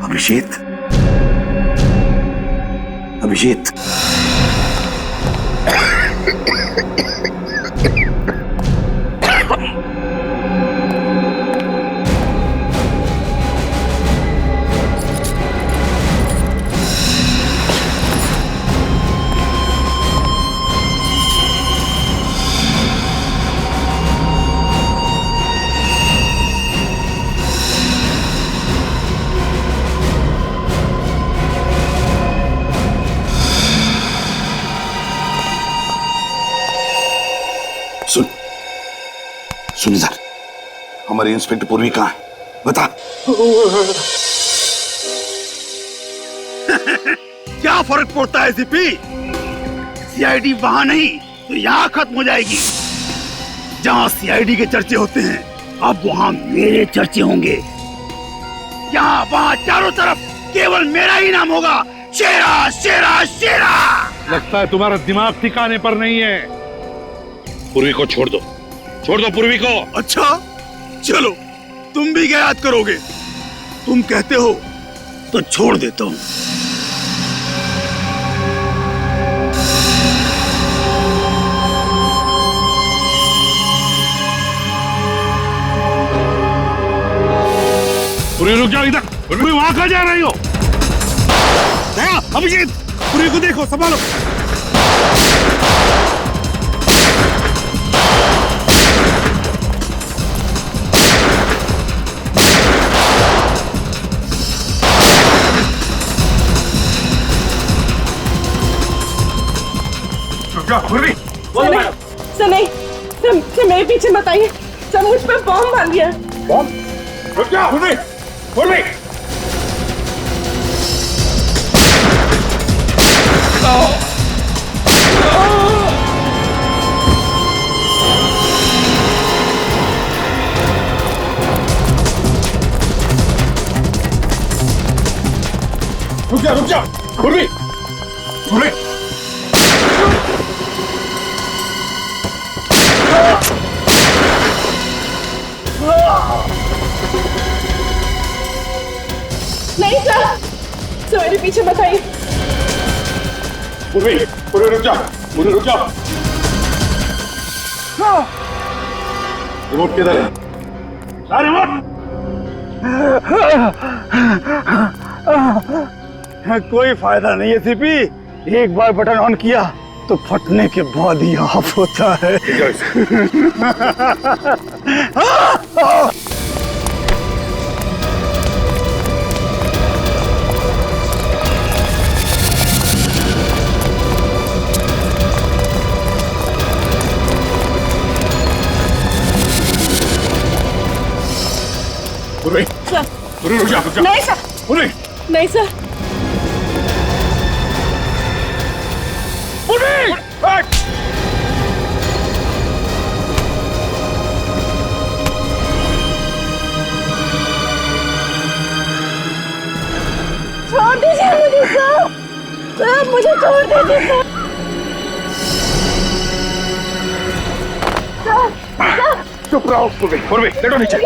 अभिजीत, अभिजीत, सुन इधर, हमारी इंस्पेक्टर पूर्वी कहाँ है? बता। क्या फर्क पड़ता है सीपी? सीआईडी वहां नहीं तो यहाँ खत्म हो जाएगी। जहाँ सीआईडी के चर्चे होते हैं, अब वहाँ मेरे चर्चे होंगे। यहाँ वहाँ चारों तरफ केवल मेरा ही नाम होगा, शेरा शेरा शेरा। लगता है तुम्हारा दिमाग ठिकाने पर नहीं है। पूर्वी को छोड़ दो पूर्वी को। अच्छा चलो, तुम भी क्या याद करोगे? तुम कहते हो तो छोड़ देता हूं। पूर्वी रुक जाओ इधर। पूर्वी वहां कहाँ जा रही हो? अभिजीत, पूर्वी को देखो, संभालो। सर नहीं, सर मेरे पीछे मत आइए, सर मुझ पे बॉम्ब बांध दिया। बॉम्ब? रुक जा, पूर्वी। रुक जा पूर्वी। नहीं सर, सर मेरे पीछे मत आइए। पूर्वी, पूर्वी रुक जा, पूर्वी रुक जा। रिमोट किधर है? रिमोट। कोई फायदा नहीं है सीपी, एक बार बटन ऑन किया तो फटने के बाद ही ऑफ होता है। पूर्वी रुक जा, रुक जा। नहीं सर, पूर्वी, नहीं सर। पूर्वी, बैक। छोड़ दीजिए मुझे सर, सर मुझे छोड़ दीजिए सर। चुप रहो पूर्वी, पूर्वी लेटो नीचे।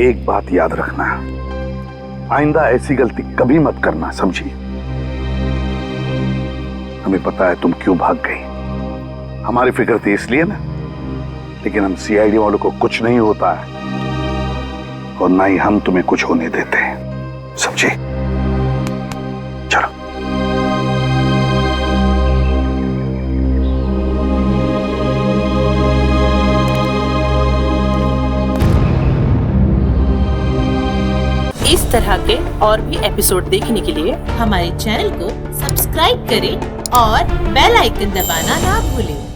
एक बात याद रखना, आइंदा ऐसी गलती कभी मत करना, समझी? हमें पता है तुम क्यों भाग गई, हमारी फिक्र थी इसलिए ना, लेकिन हम सीआईडी वालों को कुछ नहीं होता है और ना ही हम तुम्हें कुछ होने देते, समझी? चलो। इस तरह के और भी एपिसोड देखने के लिए हमारे चैनल को सब्सक्राइब करें और बेल आइकन दबाना ना भूलें।